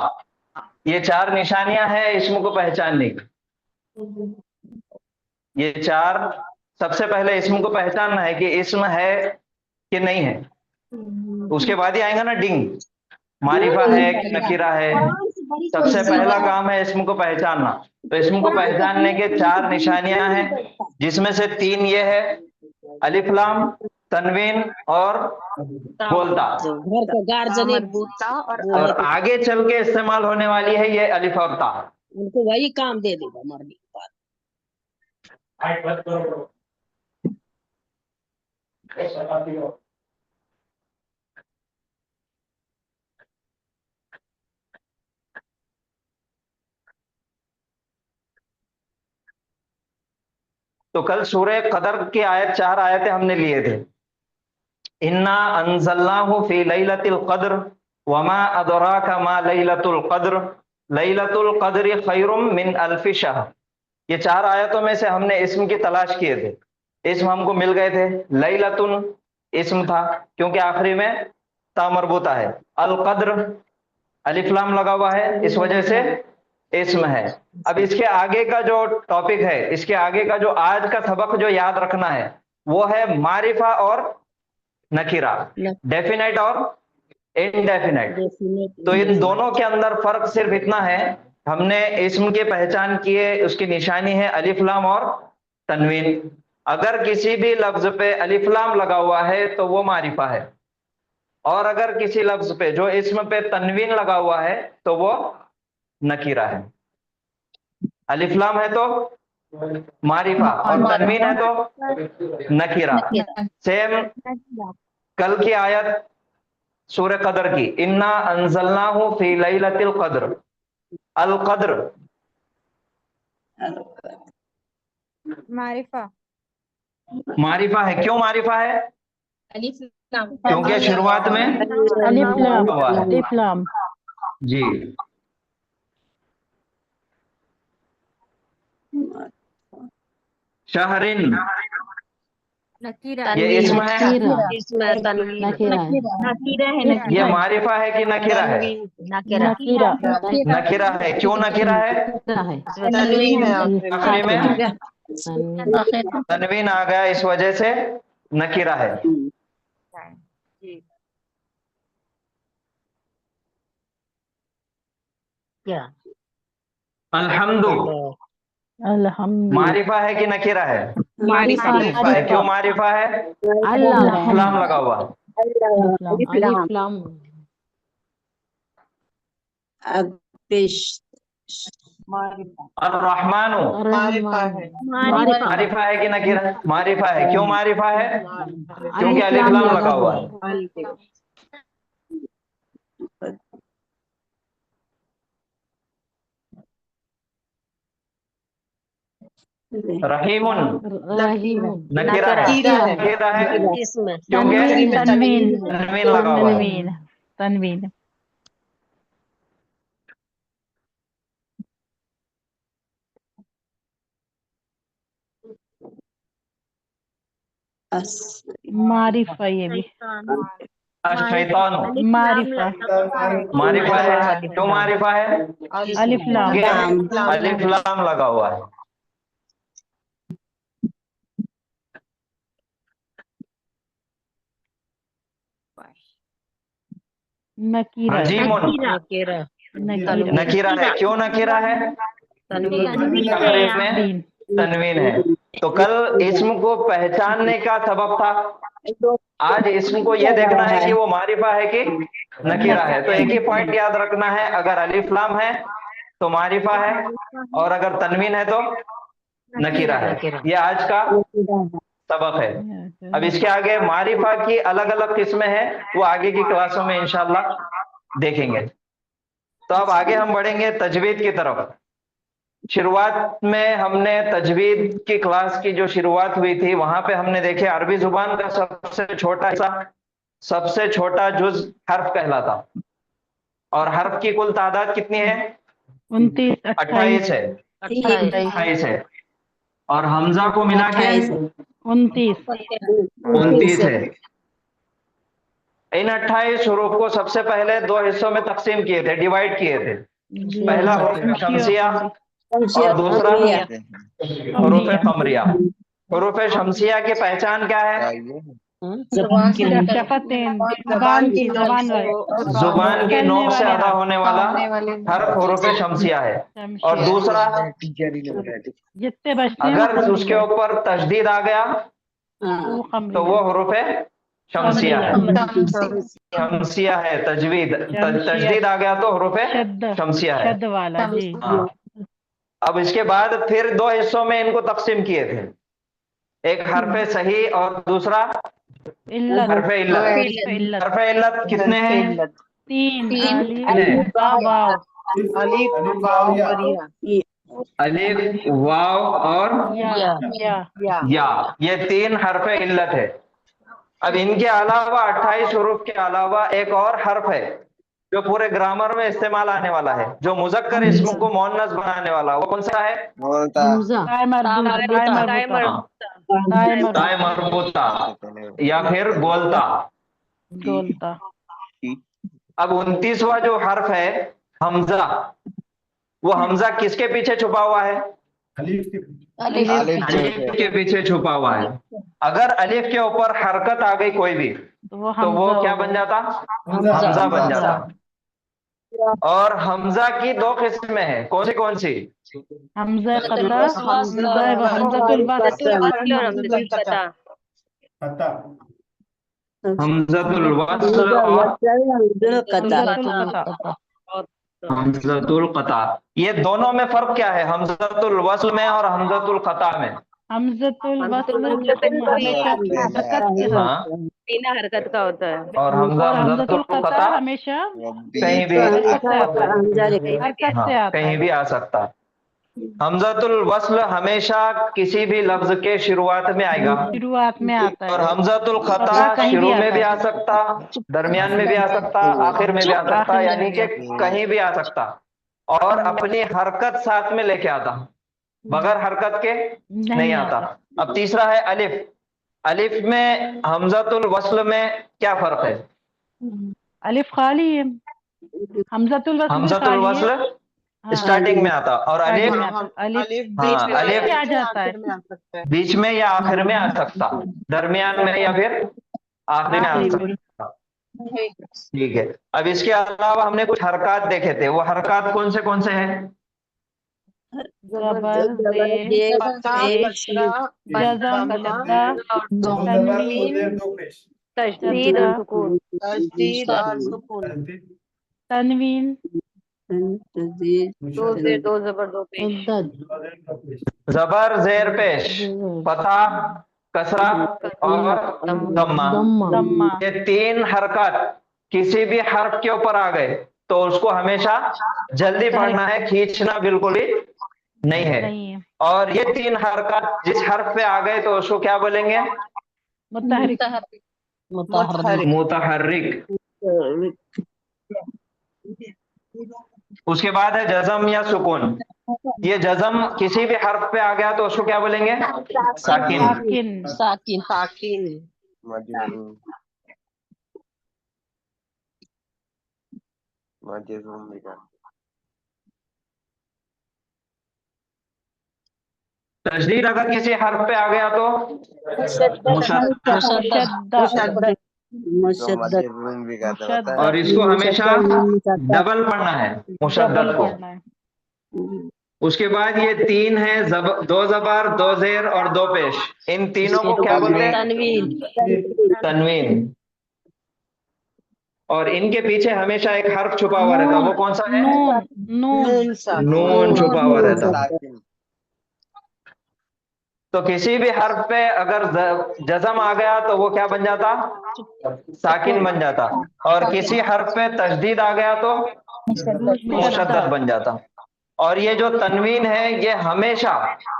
ये चार निशानियां हैं इस्म को पहचानने की। ये चार, सबसे पहले इस्म को पहचानना है कि इस्म है कि नहीं है। उसके बाद ही आएगा ना डिंग, मारिफा है कि नकीरा है। सबसे पहला काम है इस्म को पहचानना। तो इस्म को पहचानने के चार निशानियां हैं, जिसमें से तीन ये है अलिफ लाम, तनवीन और बोलता। Ta marbuta और आगे चल के इस्तेमाल होने वाली है ये अलिफ और ता। उनको वही काम दे देगा मरने के बाद। तो कल सूरह कदर की आयत, चार आयतें हमने लिए थे। इन्ना अंज़लनाहु फी लैलतिल क़द्र वमा अदराका मा लैलतुल क़द्र लैलतुल क़द्रि खैरुम मिन अल्फि शहर। ये चार आयतों में से हमने इस्म की तलाश किए थे। इस्म हमको मिल गए थे। लैलतुन इस्म था क्योंकि आखिरी में ता मरबूता है। अल क़द्र अलिफ लाम लगा हुआ है, इस वजह से इस्म है। अब इसके आगे का जो टॉपिक है, इसके आगे का जो आज का सबक जो याद रखना है वो है मारिफा और नकीरा, डेफिनेट और इनडेफिनेट। तो इन दोनों के अंदर फर्क सिर्फ इतना है, हमने इस्म के पहचान किए, उसकी निशानी है अलिफ लाम और तनवीन। अगर किसी भी लफ्ज पे अलिफ लाम लगा हुआ है तो वो मारिफा है, और अगर किसी लफ्ज पे जो इस्म पे तनवीन लगा हुआ है तो वो नकीरा है। अलिफ लाम है तो मारिफा और तनवीन है तो नकीरा। सेम कल की आयत सूरह कदर की, इन्ना अंज़लनाहु फी लैलतिल क़द्र। अल क़द्र मारिफा। मारिफा है। क्यों मारिफा है? क्योंकि शुरुआत में अलिफ लाम, हुआ है। अलिफ लाम। जी, शहरिन नकीरा। ये इस्म है, नकीरा है। ये मारिफा है कि नकीरा है? नकीरा। नकीरा है। क्यों नकीरा है? तनवीन है आखिरी में तनवीन आ गया, इस वजह से नकीरा है। अल्हम्दु अल्हम्दुलिल्लाह। मारिफा है कि नकीरा है? मारिफा। है। क्यों मारिफा है? अल्लाह लाम लगा हुआ। अलिफ लाम। अर्रहमानु मारिफा है मारिफा है कि नकीरा? मारिफा है। क्यों मारिफा है? क्योंकि अलिफ लाम लगा हुआ है। रहीमुन नकीरा है। नकीरा है क्योंकि तनवीन लगा हुआ है। तनवीन। मारिफा ये भी शैतान मारिफा मारिफा है। क्यों मारिफा है? अलिफ लाम क्योंकि अलिफ लाम लगा हुआ है। नकीरा हाँ जी है। मोन, नकीरा नकीरा है। क्यों नकीरा है? आखिर में तनवीन है। तो कल इस्म को पहचानने का सबब था, आज इस्म को यह देखना है कि वो मारिफा है कि नकीरा है। तो एक ही पॉइंट याद रखना है, अगर अलिफ लाम है तो मारिफा है, और अगर तनवीन है तो नकीरा है। ये आज का सबक है। अब इसके आगे मारिफा की अलग अलग किस्में हैं, वो आगे की क्लासों में इंशाल्लाह देखेंगे। तो अब आगे हम बढ़ेंगे तजवीद की तरफ। शुरुआत में हमने तजवीद की क्लास की जो शुरुआत हुई थी, वहां पे हमने देखे अरबी जुबान का सबसे छोटा हिस्सा, सबसे छोटा जुज हर्फ कहलाता, और हर्फ की कुल तादाद कितनी है? 29 28 है। 28 है। और हमजा को मिला के 29 है। इन 28 हुरूफ को सबसे पहले दो हिस्सों में तकसीम किए थे, डिवाइड किए थे। पहला हुरूफ शमसिया और दूसरा हुरूफ कमरिया। हुरूफ शमसिया की पहचान क्या है? जुबान की नोक से अदा होने वाला हर्फ हुरूफ शमसिया है। और दूसरा, अगर उसके ऊपर तशदीद आ गया तो वो हुरूफ शमसिया है। शमसिया है तजवीद, तजदीद आ गया तो हुरूफ शमसिया है। हाँ। अब इसके बाद फिर दो हिस्सों में इनको तकसीम किए थे, एक हरफे सही और दूसरा हरफे इल्लत। हरफे इल्लत कितने हैं? 3 अलिफ, वाव और या, ये 3 हरफे इल्लत है। अब इनके अलावा 28 हुरूफ के अलावा एक और हर्फ है जो पूरे ग्रामर में इस्तेमाल आने वाला है, जो मुजक्कर इस्म को मोन्नस बनाने वाला। वो कौन सा है? ताए मरबूता या फिर गोलता। अब 29वां जो हर्फ है हमजा, वो हमजा किसके पीछे छुपा हुआ है? अलिफ के पीछे छुपा हुआ है। अगर अलिफ के ऊपर हरकत आ गई कोई भी, तो वो क्या बन जाता? हमजा बन जाता। और हमजा की दो किस्में हैं, कौन सी? हमजा कता, हमजातुल वस्ल और हमजतुल कता। ये दोनों में फर्क क्या है, हमजतुल वस्ल में और हमजतुल कता में? हमजतुल वस्ल हमेशा बिना हरकत का होता है, और हमजतुल कता हमेशा कहीं भी आ सकता। हमजतुल वस्ल हमेशा किसी भी लफ्ज के शुरुआत में आएगा, शुरुआत में आता है। और हमजतुल खता शुरू में भी आ सकता, दरमियान में भी आ सकता, आखिर में भी आ सकता, यानी कि कहीं भी आ सकता, और अपनी हरकत साथ में लेके आता, बगैर हरकत के नहीं आता। अब तीसरा है अलिफ। अलिफ में हमजतुल वस्ल में क्या फर्क है? अलिफ खाली है, हमजतुल वस्ल स्टार्टिंग में आता, और अलिफ आ जाता है, बीच में या आखिर में आ सकता, दरमियान में या फिर आखिर में आ सकता। ठीक है। अब इसके अलावा हमने कुछ हरकत देखे थे, वो हरकत कौन से हैं? तशदीद और सुकून, तनवीन, दो जबर दो पेश, जबर जेर पेश, फतहा, कसरा और दम्मा। ये 3 हरकत किसी भी हर्फ के ऊपर आ गए तो उसको हमेशा जल्दी पढ़ना है, खींचना बिल्कुल ही नहीं है। और ये 3 हरकत जिस हर्फ पे आ गए तो उसको क्या बोलेंगे? मुतहर्रिक। उसके बाद है जज़म या सुकून। ये जज़म किसी भी हर्फ पे आ गया तो उसको क्या बोलेंगे? साकिन। तशदीद अगर किसी हर्फ पे आ गया तो मुशद्दद। मुशद्दद मुशद्दद और इसको हमेशा डबल पढ़ना है, मुशद्दद को। पढ़ना है। उसके बाद ये तीन है दो जबर, दो जेर और दो पेश। इन तीनों को क्या बोलते हैं? तनवीन। तनवीन। और इनके पीछे हमेशा एक हर्फ छुपा हुआ रहता, वो कौन सा है? नून नून नून साकिन। नून छुपा हुआ रहता। साकिन। तो किसी भी हर्फ पे अगर जज़म आ गया तो वो क्या बन जाता? साकिन बन जाता। और किसी हर्फ पे तशदीद आ गया तो मुशद्दद बन जाता। और ये जो तनवीन है ये हमेशा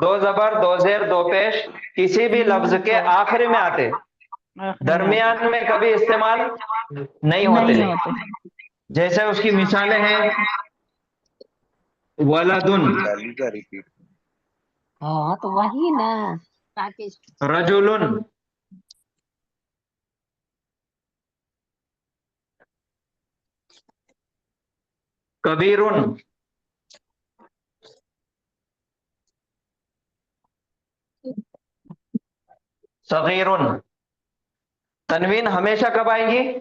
दो जबर, दो जेर, दो पेश किसी भी लफ्ज के आखिरी में आते, दरमियान में कभी इस्तेमाल नहीं होते। जैसे उसकी मिसालें हैं वलदुन, हाँ तो वही ना ताकि रजुलुन, कबीरुन, सगीरुन। तनवीन हमेशा कब आएंगी?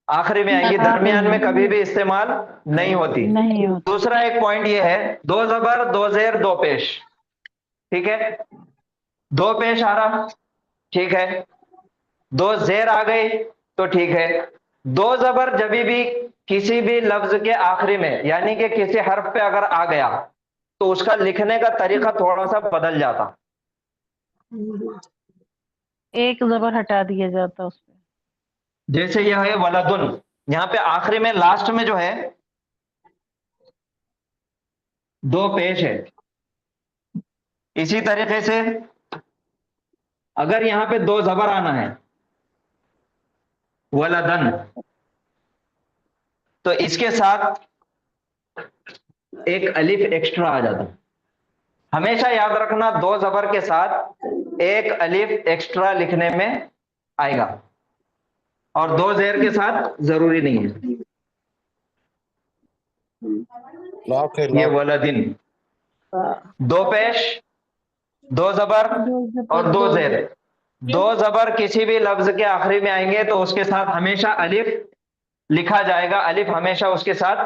आखिरी में आएंगी, दरमियान में कभी भी इस्तेमाल नहीं होती। नहीं होता। दूसरा एक पॉइंट ये है, दो जबर, दो जेर, दो पेश, ठीक है? दो पेश आ रहा, ठीक है। दो जेर आ गई तो ठीक है। दो जबर जब भी किसी भी लफ्ज के आखिरी में यानी कि किसी हर्फ पे अगर आ गया तो उसका लिखने का तरीका थोड़ा सा बदल जाता। एक जबर हटा दिया जाता उस पे। जैसे यह है वलदुन, यहां पे आखिरी में लास्ट में जो है दो पेश है। इसी तरीके से अगर यहां पे दो जबर आना है वलदन, तो इसके साथ एक अलिफ एक्स्ट्रा आ जाता। हमेशा याद रखना, दो जबर के साथ एक अलिफ एक्स्ट्रा लिखने में आएगा और दो जेर के साथ जरूरी नहीं है। ये वलदिन, दो पेश, दो जबर और दो जेर। दो जबर किसी भी लफ्ज के आखिरी में आएंगे तो उसके साथ हमेशा अलिफ लिखा जाएगा, अलिफ हमेशा उसके साथ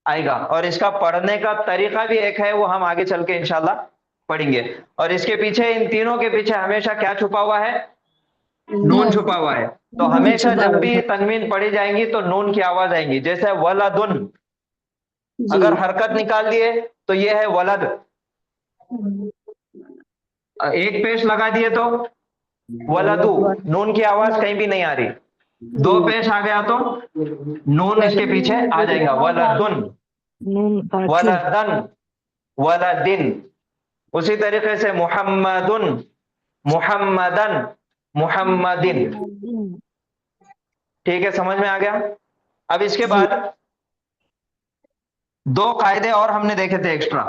आएगा। और इसका पढ़ने का तरीका भी एक है, वो हम आगे चल के इंशाल्लाह पढ़ेंगे। और इसके पीछे, इन तीनों के पीछे हमेशा क्या छुपा हुआ है? नून छुपा हुआ है। तो हमेशा जब भी तनवीन पढ़ी जाएंगी तो नून की आवाज आएंगी। जैसे वलदुन, अगर हरकत निकाल दिए तो ये है वलद। एक पेश लगा दिए तो वलदू, नून की आवाज कहीं भी नहीं आ रही। दो पेश आ गया तो नून इसके पीछे आ जाएगा, वलदुन, वलदन, वलदिन। उसी तरीके से मुहम्मदुन, मुहम्मदन, मुहम्मदिन। ठीक है, समझ में आ गया? अब इसके बाद दो कायदे और हमने देखे थे एक्स्ट्रा।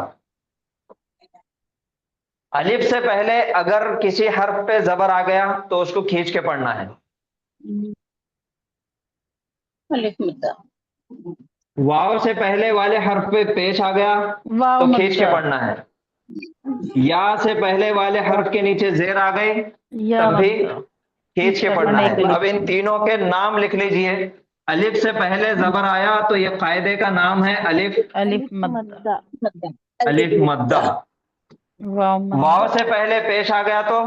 अलिफ से पहले अगर किसी हर्फ पे जबर आ गया तो उसको खींच के पढ़ना है। वाव से पहले वाले हर्फ पे पेश आ गया तो खींच के पढ़ना है। या से पहले वाले हर्फ के नीचे जेर आ गई तब भी खींच के पढ़ना है। अब इन तीनों के नाम लिख लीजिए। अलिफ से पहले जबर आया तो ये कायदे का नाम है अलिफ मद्दा। अलिफ मद्दा। वाव से पहले पेश आ गया तो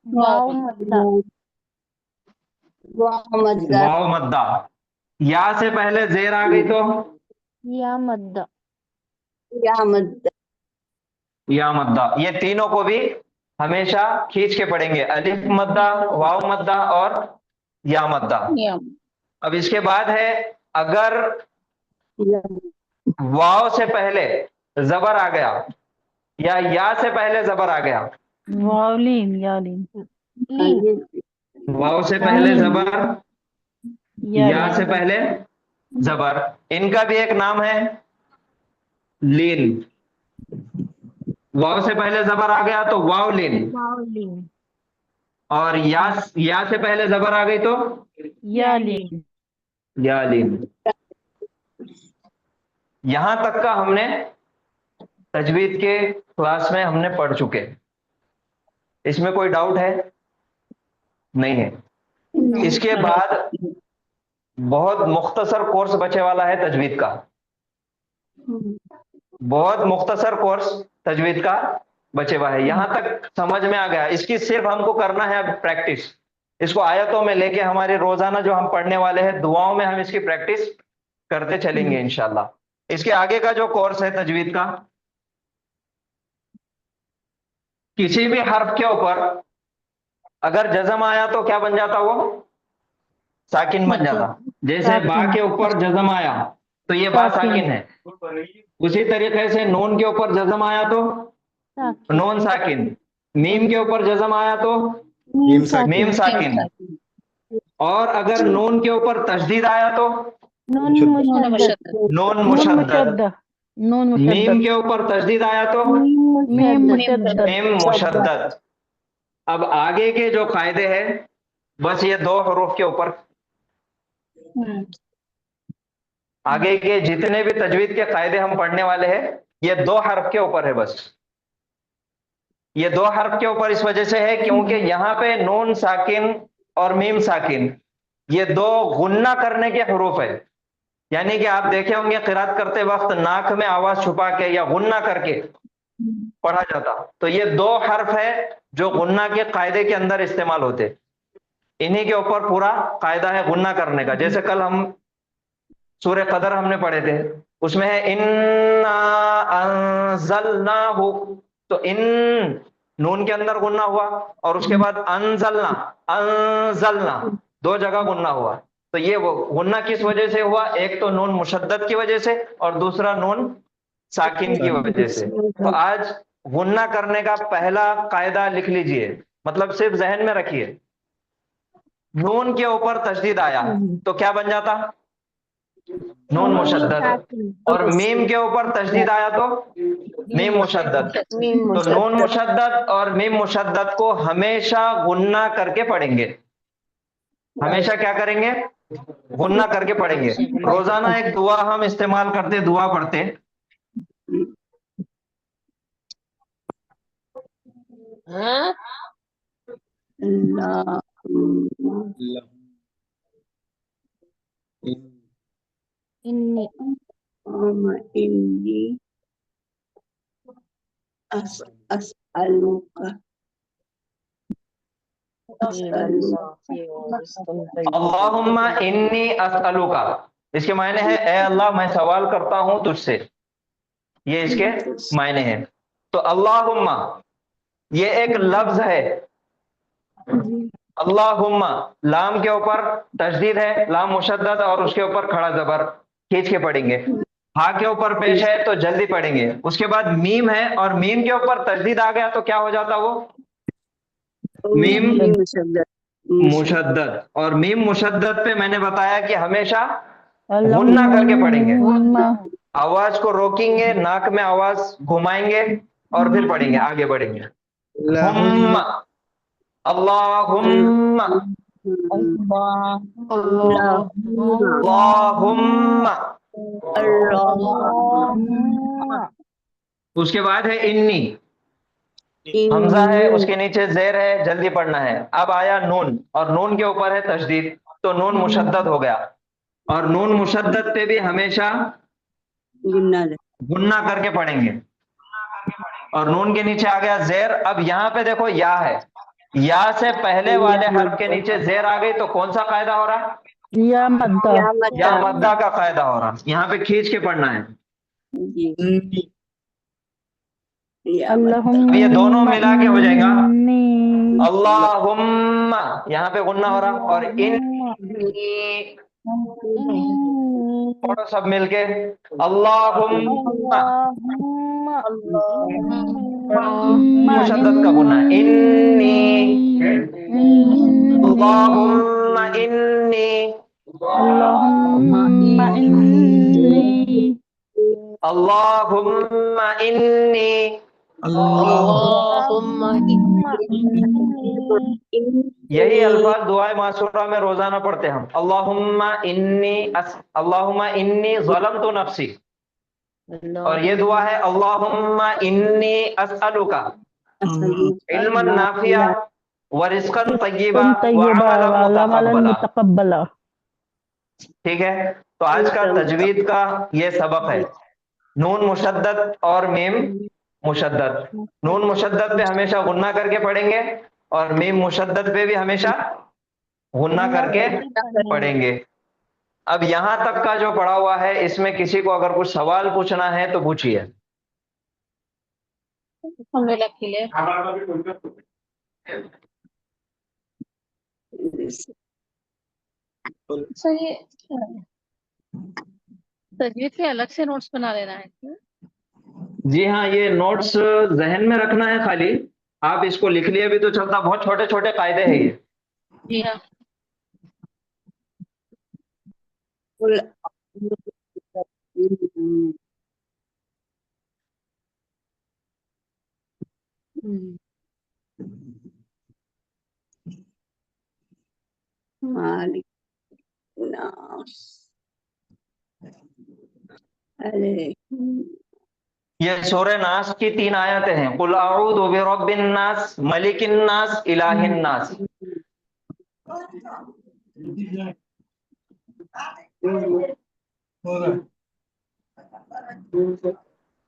वाव मद्दा। वाव मद्दा। या से पहले जेर आ गई तो या मद्दा। या मद्दा। ये तीनों को भी हमेशा खींच के पढ़ेंगे, अलिफ मद्दा, वाव मद्दा और या मद्दा। अब इसके बाद है, अगर वाव से पहले जबर आ गया या से पहले जबर आ गया, वावलीन, यालीन। वाव से पहले जबर, या से पहले जबर, इनका भी एक नाम है लीन। वाव से पहले जबर आ गया तो वावलीन, और या से पहले जबर आ गई तो यालीन। यालीन। यहां तक का हमने तजवीद के क्लास में हमने पढ़ चुके हैं। इसमें कोई डाउट है? नहीं है। इसके बाद बहुत मुख्तसर कोर्स बचे वाला है तजवीद का, बहुत मुख्तसर कोर्स तजवीद का बचे हुआ है। यहां तक समझ में आ गया। इसकी सिर्फ हमको करना है अब प्रैक्टिस। इसको आयतों में लेके हमारे रोजाना जो हम पढ़ने वाले हैं दुआओं में हम इसकी प्रैक्टिस करते चलेंगे इंशाल्लाह। इसके आगे का जो कोर्स है तजवीद का, किसी भी हर्फ के ऊपर अगर जज़म आया तो क्या बन जाता? वो साकिन बन जाता। जैसे बा के ऊपर जज़म आया तो ये बा साकिन है। उसी तरीके से नून के ऊपर जज़म आया तो नून साकिन, मीम के ऊपर जज़म आया तो मीम साकिन, और अगर नून के ऊपर तशदीद आया तो नून मुशद्दद, मीम के ऊपर तशदीद आया तो मीम मुशद्दद। अब आगे के जो कायदे हैं बस ये दो हरूफ के ऊपर, आगे के जितने भी तजवीद के कायदे हम पढ़ने वाले हैं ये दो हर्फ के ऊपर है। बस ये दो हर्फ के ऊपर इस वजह से है क्योंकि यहाँ पे नून साकिन और मीम साकिन ये दो गुन्ना करने के हरूफ है। यानी कि आप देखे होंगे क़िरात करते वक्त नाक में आवाज छुपा के या गुन्ना करके पढ़ा जाता। तो ये दो हर्फ है जो गुन्ना के कायदे के अंदर इस्तेमाल होते। इन्हीं के ऊपर पूरा कायदा है गुन्ना करने का। जैसे कल हम सूरह कदर हमने पढ़े थे, उसमें है इन्ना अंज़लनाहु, तो इन नून के अंदर गुन्ना हुआ और उसके बाद अंज़लना, अंज़लना दो जगह गुन्ना हुआ। तो ये वो गुन्ना किस वजह से हुआ? एक तो नून मुशद्दद की वजह से और दूसरा नून साकिन की वजह से। तो आज गुन्ना करने का पहला कायदा लिख लीजिए, मतलब सिर्फ जहन में रखिए। नून के ऊपर तशदीद आया तो क्या बन जाता? नून मुशद्दद। और मीम के ऊपर तशदीद आया तो मीम मुशद्दद। तो नून मुशद्दद और मीम मुशद्दद को हमेशा गुन्ना करके पढ़ेंगे। हमेशा क्या करेंगे? गुन्ना करके पढ़ेंगे। रोजाना एक दुआ हम इस्तेमाल करते, दुआ पढ़ते। इन्नी अस्अलुका अल्लाहुम्मा इन्नी अस्अलुका, इसके मायने है ए अल्लाह मैं सवाल करता हूं तुझसे। ये इसके मायने हैं। तो अल्लाहुम्मा ये एक लफ्ज है। अल्लाहुम्मा लाम के ऊपर तशदीद है, लाम मुशद्दद, और उसके ऊपर खड़ा जबर खींच के पढ़ेंगे। हा के ऊपर पेश है तो जल्दी पढ़ेंगे। उसके बाद मीम है और मीम के ऊपर तशदीद आ गया तो क्या हो जाता? वो मीम मुशद्दद। और मीम मुशद्दद पे मैंने बताया कि हमेशा गुन्ना करके पढ़ेंगे। आवाज को रोकेंगे, नाक में आवाज घुमाएंगे और फिर पढ़ेंगे, आगे बढ़ेंगे। हुम्मा, अल्लाहुम्मा, अल्लाहुम्मा। उसके बाद है इन्नी, हमजा है, उसके नीचे जेर है, जल्दी पढ़ना है। अब आया नून और नून के ऊपर है तशदीद तो नून मुशद्दद हो गया। और नून मुशद्दद पे भी हमेशा गुन्ना करके पढ़ेंगे। और नून के नीचे आ गया जेर। अब यहाँ पे देखो या है, या से पहले वाले हर्फ के नीचे जेर आ गई तो कौन सा कायदा हो रहा? या मद्दा, या मद्दा का कायदा हो रहा। यहाँ पे खींच के पढ़ना है। अब ये दोनों मिला के हो जाएगा अल्लाहुम्मा, यहाँ पे गुन्ना हो रहा। और इन्नी पढ़ो सब मिलके अल्लाहुम्मा, मुशद्दद का गुन्ना इन्नी, अल्लाहुम्मा इन्नी, अल्लाहुम्मा इन्नी, यही अल्फाज दुआए मासूरा में रोजाना पढ़ते हम। अल्लाहुम्मा इन्नी ज़लमतु नफ्सी, और ये दुआ है अल्लाहुम्मा इन्नी अस्अलुका इल्मन नाफिया व रिज़्क़न तय्यबा व अमलन मुतक़ब्बला। ठीक है, तो आज का तजवीद का ये सबक है, नून मुशद्दद और मीम मुशद्दद। नून मुशद्दद पे हमेशा गुन्ना करके पढ़ेंगे और मीम मुशद्दद पे भी हमेशा गुन्ना करके पढ़ेंगे। अब यहां तक का जो पढ़ा हुआ है, इसमें किसी को अगर कुछ सवाल पूछना है तो पूछिए। सर ये तजवीद के अलग से नोट्स बना लेना है क्या? जी हाँ, ये नोट्स जहन में रखना है खाली, आप इसको लिख लिए भी तो चलता, बहुत छोटे छोटे कायदे हैं ये। जी हाँ। मालिक नास अरे ये सूरह नास की 3 आयतें हैं, कुल अऊज़ु बिरब्बिन नास, मलिकिन नास, इलाहिन नास।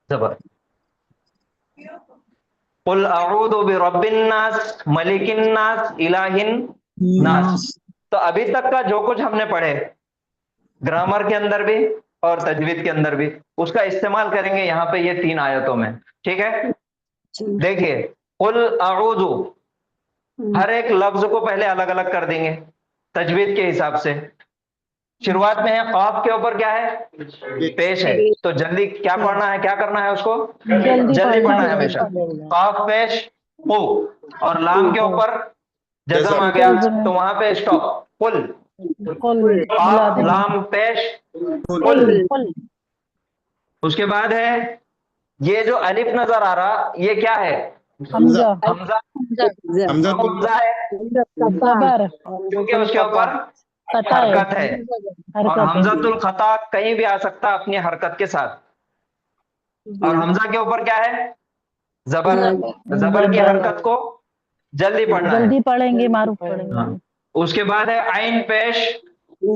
जबर, कुल अऊज़ु बिरब्बिन नास, मलिकिन नास, इलाहिन नास। तो अभी तक का जो कुछ हमने पढ़े, ग्रामर के अंदर भी और तजवीद के अंदर भी, उसका इस्तेमाल करेंगे यहाँ पे ये 3 आयतों में। ठीक है, देखिए, कुल अऊज़ु, हर एक लफ्ज को पहले अलग अलग कर देंगे तजवीद के हिसाब से। शुरुआत में है काफ के ऊपर क्या है, पेश है, तो जल्दी क्या पढ़ना है, क्या करना है उसको, जल्दी पढ़ना है हमेशा। काफ पेश कु, और लाम के ऊपर जज़म आ गया तो वहां पे स्टॉप, कुल। काफ लाम पेश कुल। उसके बाद है ये जो अलिफ नजर आ रहा, ये क्या है, हमजा। हमजा है क्योंकि उसके ऊपर हरकत है, और हमजातुल खता कहीं भी आ सकता अपनी हरकत के साथ। और हमजा के ऊपर क्या है, जबर। जबर की हरकत को जल्दी पढ़ना है, जल्दी पढ़ेंगे, मारूफ पढ़ेंगे। उसके बाद है आइन पेश ऊ।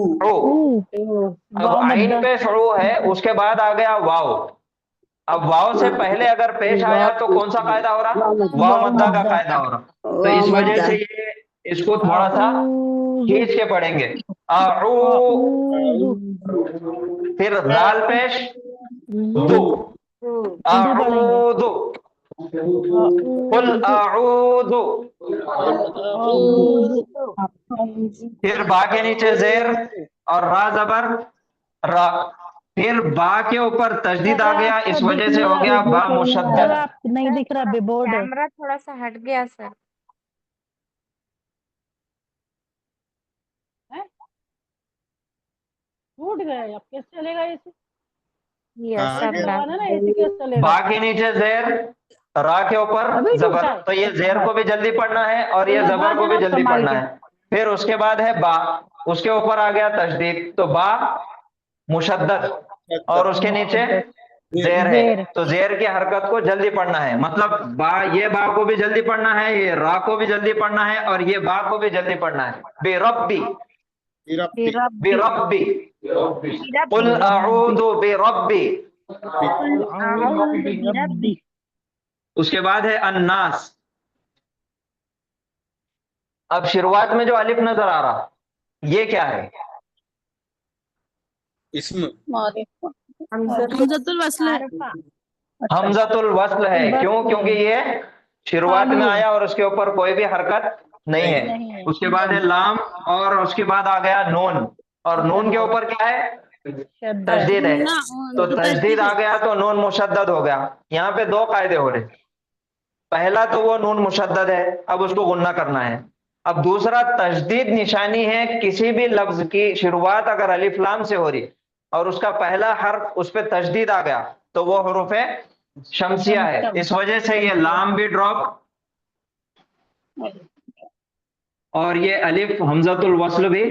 अब आइन पेश ऊ है, उसके बाद आ गया वाव। अब वाव से पहले अगर पेश आया तो कौन सा कायदा हो रहा, वाव मद्दा का कायदा हो रहा। तो इस वजह से ये इसको थोड़ा सा खींच के पढ़ेंगे। फिर दाल पेश दो, अऊदु, कुल अऊदु। फिर बा के नीचे जेर और रा जबर रा। फिर बा के ऊपर तजदीद आ गया, इस वजह से हो गया बा मुशद्दद। नहीं दिख रहा, बोर्ड है। कैमरा थोड़ा सा हट गया सर। टूट गया, अब कैसे चलेगा ऐसे? बा के नीचे जेर, रा के ऊपर जबर, तो ये जेर को भी जल्दी पढ़ना है और ये जबर को भी जल्दी पढ़ना है। फिर उसके बाद है बा, उसके ऊपर आ गया तशदीद, तो बा मुशद्दद और उसके नीचे जेर है, तो जेर की हरकत को जल्दी पढ़ना है। मतलब बा, ये बा को भी जल्दी पढ़ना है, ये रा को भी जल्दी पढ़ना है और ये बा को भी जल्दी पढ़ना है। बेरब्बी, बिरब्बी, कुल अऊदु बिरब्बी। उसके बाद है अन्नास। अब शुरुआत में जो अलिफ नजर आ रहा, ये क्या है, इसमें हमजतुल वस्ल है। हमजतुल वस्ल है। क्यों? क्योंकि ये शुरुआत में आया और उसके ऊपर कोई भी हरकत नहीं है। उसके बाद है लाम और उसके बाद आ गया नून, और नून के ऊपर क्या है, तजदीद है, तो तजदीद आ गया तो नून मुशद्दद हो गया। यहाँ पे 2 कायदे हो रहे। पहला तो वो नून मुशद्दद है, अब उसको गुन्ना करना है। अब दूसरा तजदीद निशानी है, किसी भी लफ्ज की शुरुआत अगर अलिफ लाम से हो रही और उसका पहला हर्फ उस पर तजदीद आ गया तो वो हुरूफ शमसिया है। इस वजह से ये लाम भी ड्रॉप और ये अलिफ हमजतुल वस्ल भी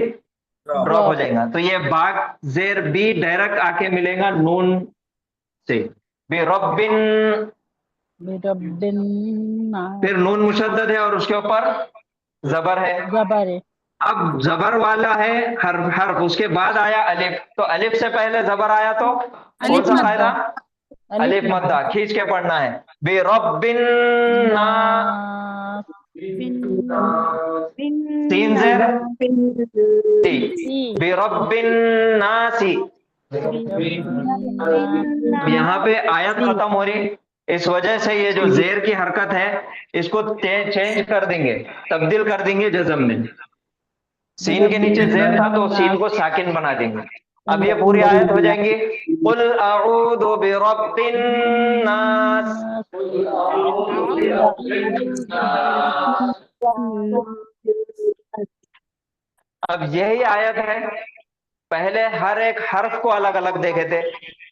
ड्रॉप हो जाएगा। तो ये बाग जेर बी डायरेक्ट आके मिलेगा नून से, बिरब्बिन, बिरब्बिन फिर नून मुशद्दद है और उसके ऊपर जबर है। जबर है। अब जबर वाला है हर्फ, हर्फ उसके बाद आया अलिफ, तो अलिफ से पहले जबर आया तो कौन सा कायदा? अलिफ मद्दा, खींच के पढ़ना है। बिरब्बिन नास, तीन ज़ेर ती, बिरब्बिन नासी। यहाँ पे आयत खत्म हो रही, इस वजह से ये जो जेर की हरकत है इसको चेंज कर देंगे, तब्दील कर देंगे जज़म में। सीन के नीचे जेर था तो सीन को साकिन बना देंगे। अब ये पूरी आयत हो जाएंगी, कुल अऊदु बिरब्बिन नास। अब यही आयत है, पहले हर एक हर्फ को अलग अलग देखे थे,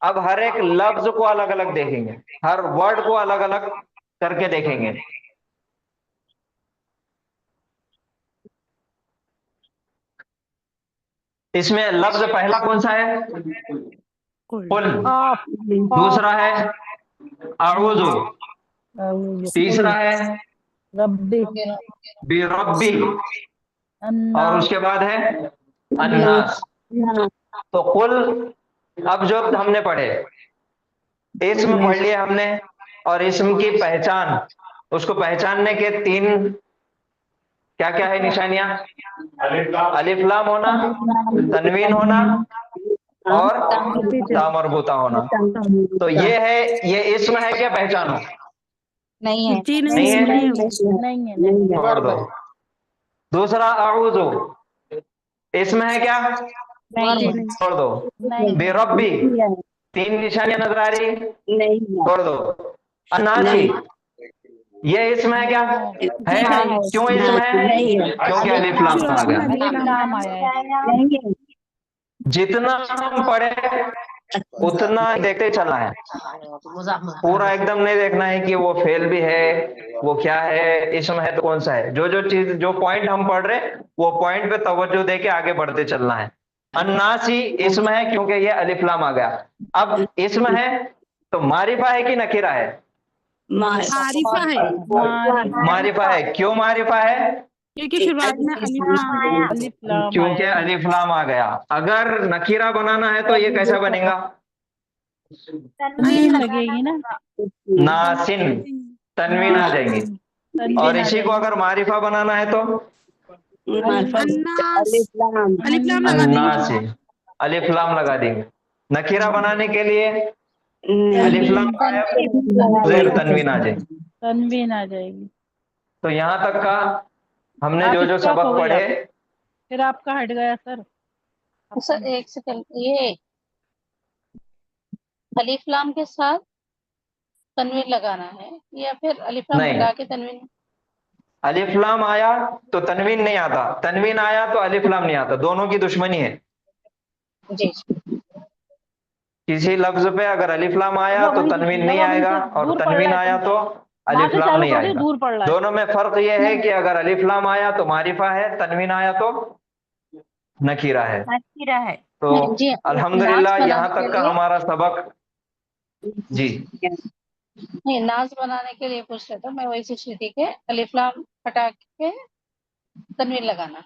अब हर एक लफ्ज को अलग अलग देखेंगे, हर वर्ड को अलग अलग करके देखेंगे। इसमें लफ्ज पहला कौन सा है? कुल। दूसरा है अऊज़ु। तीसरा है रब्बी, बिरब्बी। और उसके बाद है अन्नास। तो कुल, अब जो हमने पढ़े, इस्म पढ़ लिया हमने, और इस्म की पहचान, उसको पहचानने के तीन क्या क्या है निशानियां? अलिफ लाम होना, तनवीन होना और ता मरबूता होना। तो ये है, ये इस्म है क्या पहचान हो? नहीं है। नहीं है, छोड़ दो। दूसरा अऊज़ु, इसमें है क्या? छोड़ दो। बिरब्बी, तीन निशानियां नजर आ रही, छोड़ दो। अन्नासी, ये इसमें है क्या? है। क्यों इसमें है? क्योंकि अलिफ लाम आ गया। जितना हम पढ़े उतना देखते चलना है, पूरा एकदम नहीं देखना है कि वो फेल भी है, वो क्या है, इसम है तो कौन सा है। जो जो चीज, जो पॉइंट हम पढ़ रहे वो पॉइंट पे तवज्जो देके आगे बढ़ते चलना है। अन्नासी इसम है क्योंकि ये अलिफ लाम आ गया। अब इसम है तो मारिफा है कि नकीरा है? मारिफा है। मारिफा है। क्यों मारिफा है? क्योंकि शुरुआत में अलिफ लाम क्योंकि अलिफ लाम आ गया। अगर नकीरा बनाना है तो ये कैसा बनेगा? तनवीन लगेगी ना, नासिन, तनवीन आ जाएंगी। और इसी को अगर मारिफा बनाना है तो अन्नास, अलिफ लाम लगा देंगे। नकीरा बनाने के लिए अलिफ लाम ज़ेर तनवीन आ जाएगी, तनवीन आ जाएगी। तो यहाँ तक का हमने आप जो जो स्टॉप हो सबक गई पढ़े। फिर आपका हट गया सर। सर एक सेकंड, ये अलिफ लाम के साथ तनवीन लगाना है या फिर अलिफ लाम नहीं। लगा के तनवीन? अलिफ लाम आया तो तनवीन नहीं आता, तनवीन आया तो अलिफ लाम नहीं आता, दोनों की दुश्मनी है। जी। किसी लफ्ज पे अगर अलिफ लाम आया तो तनवीन नहीं आएगा, और तनवीन आया तो अलिफ लाम नहीं आएगा। दूर पड़ रहा है। दोनों में फर्क यह है कि अगर अलिफ लाम आया तो मारिफा है, तनवीन आया तो नकीरा है। तो जी, अल्हम्दुलिल्लाह नाज यहाँ बनाने तक के का लिए- हमारा सबक। जी, नहीं, नाज बनाने के लिए पूछ रहे थे मैं, वही पूछ रही थी कि अलिफ लाम हटा के तनवीन लगाना।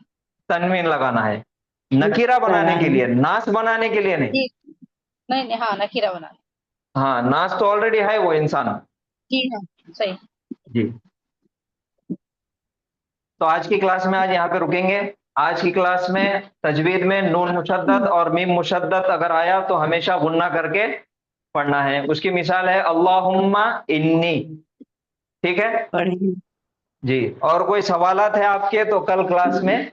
तनवीन लगाना है नकीरा बनाने के लिए, नास बनाने के लिए नहीं। जी, नहीं, हाँ, नकीरा बनाना। हाँ, नास तो ऑलरेडी है वो इंसान। जी हाँ, सही। जी, तो आज की क्लास में आज यहाँ पे रुकेंगे। आज की क्लास में तजवीद में नून मुशद्दद और मीम मुशद्दद अगर आया तो हमेशा गुन्ना करके पढ़ना है। उसकी मिसाल है अल्लाहुम्मा इन्नी, ठीक है जी। और कोई सवालात है आपके तो कल क्लास में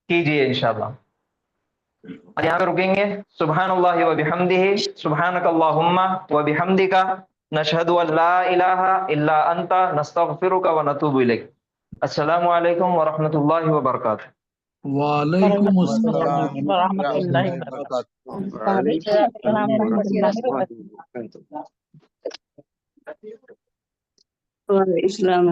कीजिए इंशाल्लाह। आज यहाँ पे रुकेंगे। सुब्हानल्लाहि व बिहम्दिही, सुब्हानकल्लाहुम्मा व बिहम्दिका, नशहदु अन ला इलाहा इल्ला अंता, नस्तगफिरुका व नतूबु इलैक। अस्सलामु अलैकुम व रहमतुल्लाहि व बरकातुहू। वालेकुम अस्सलाम व रहमतुल्लाहि व इस्लाम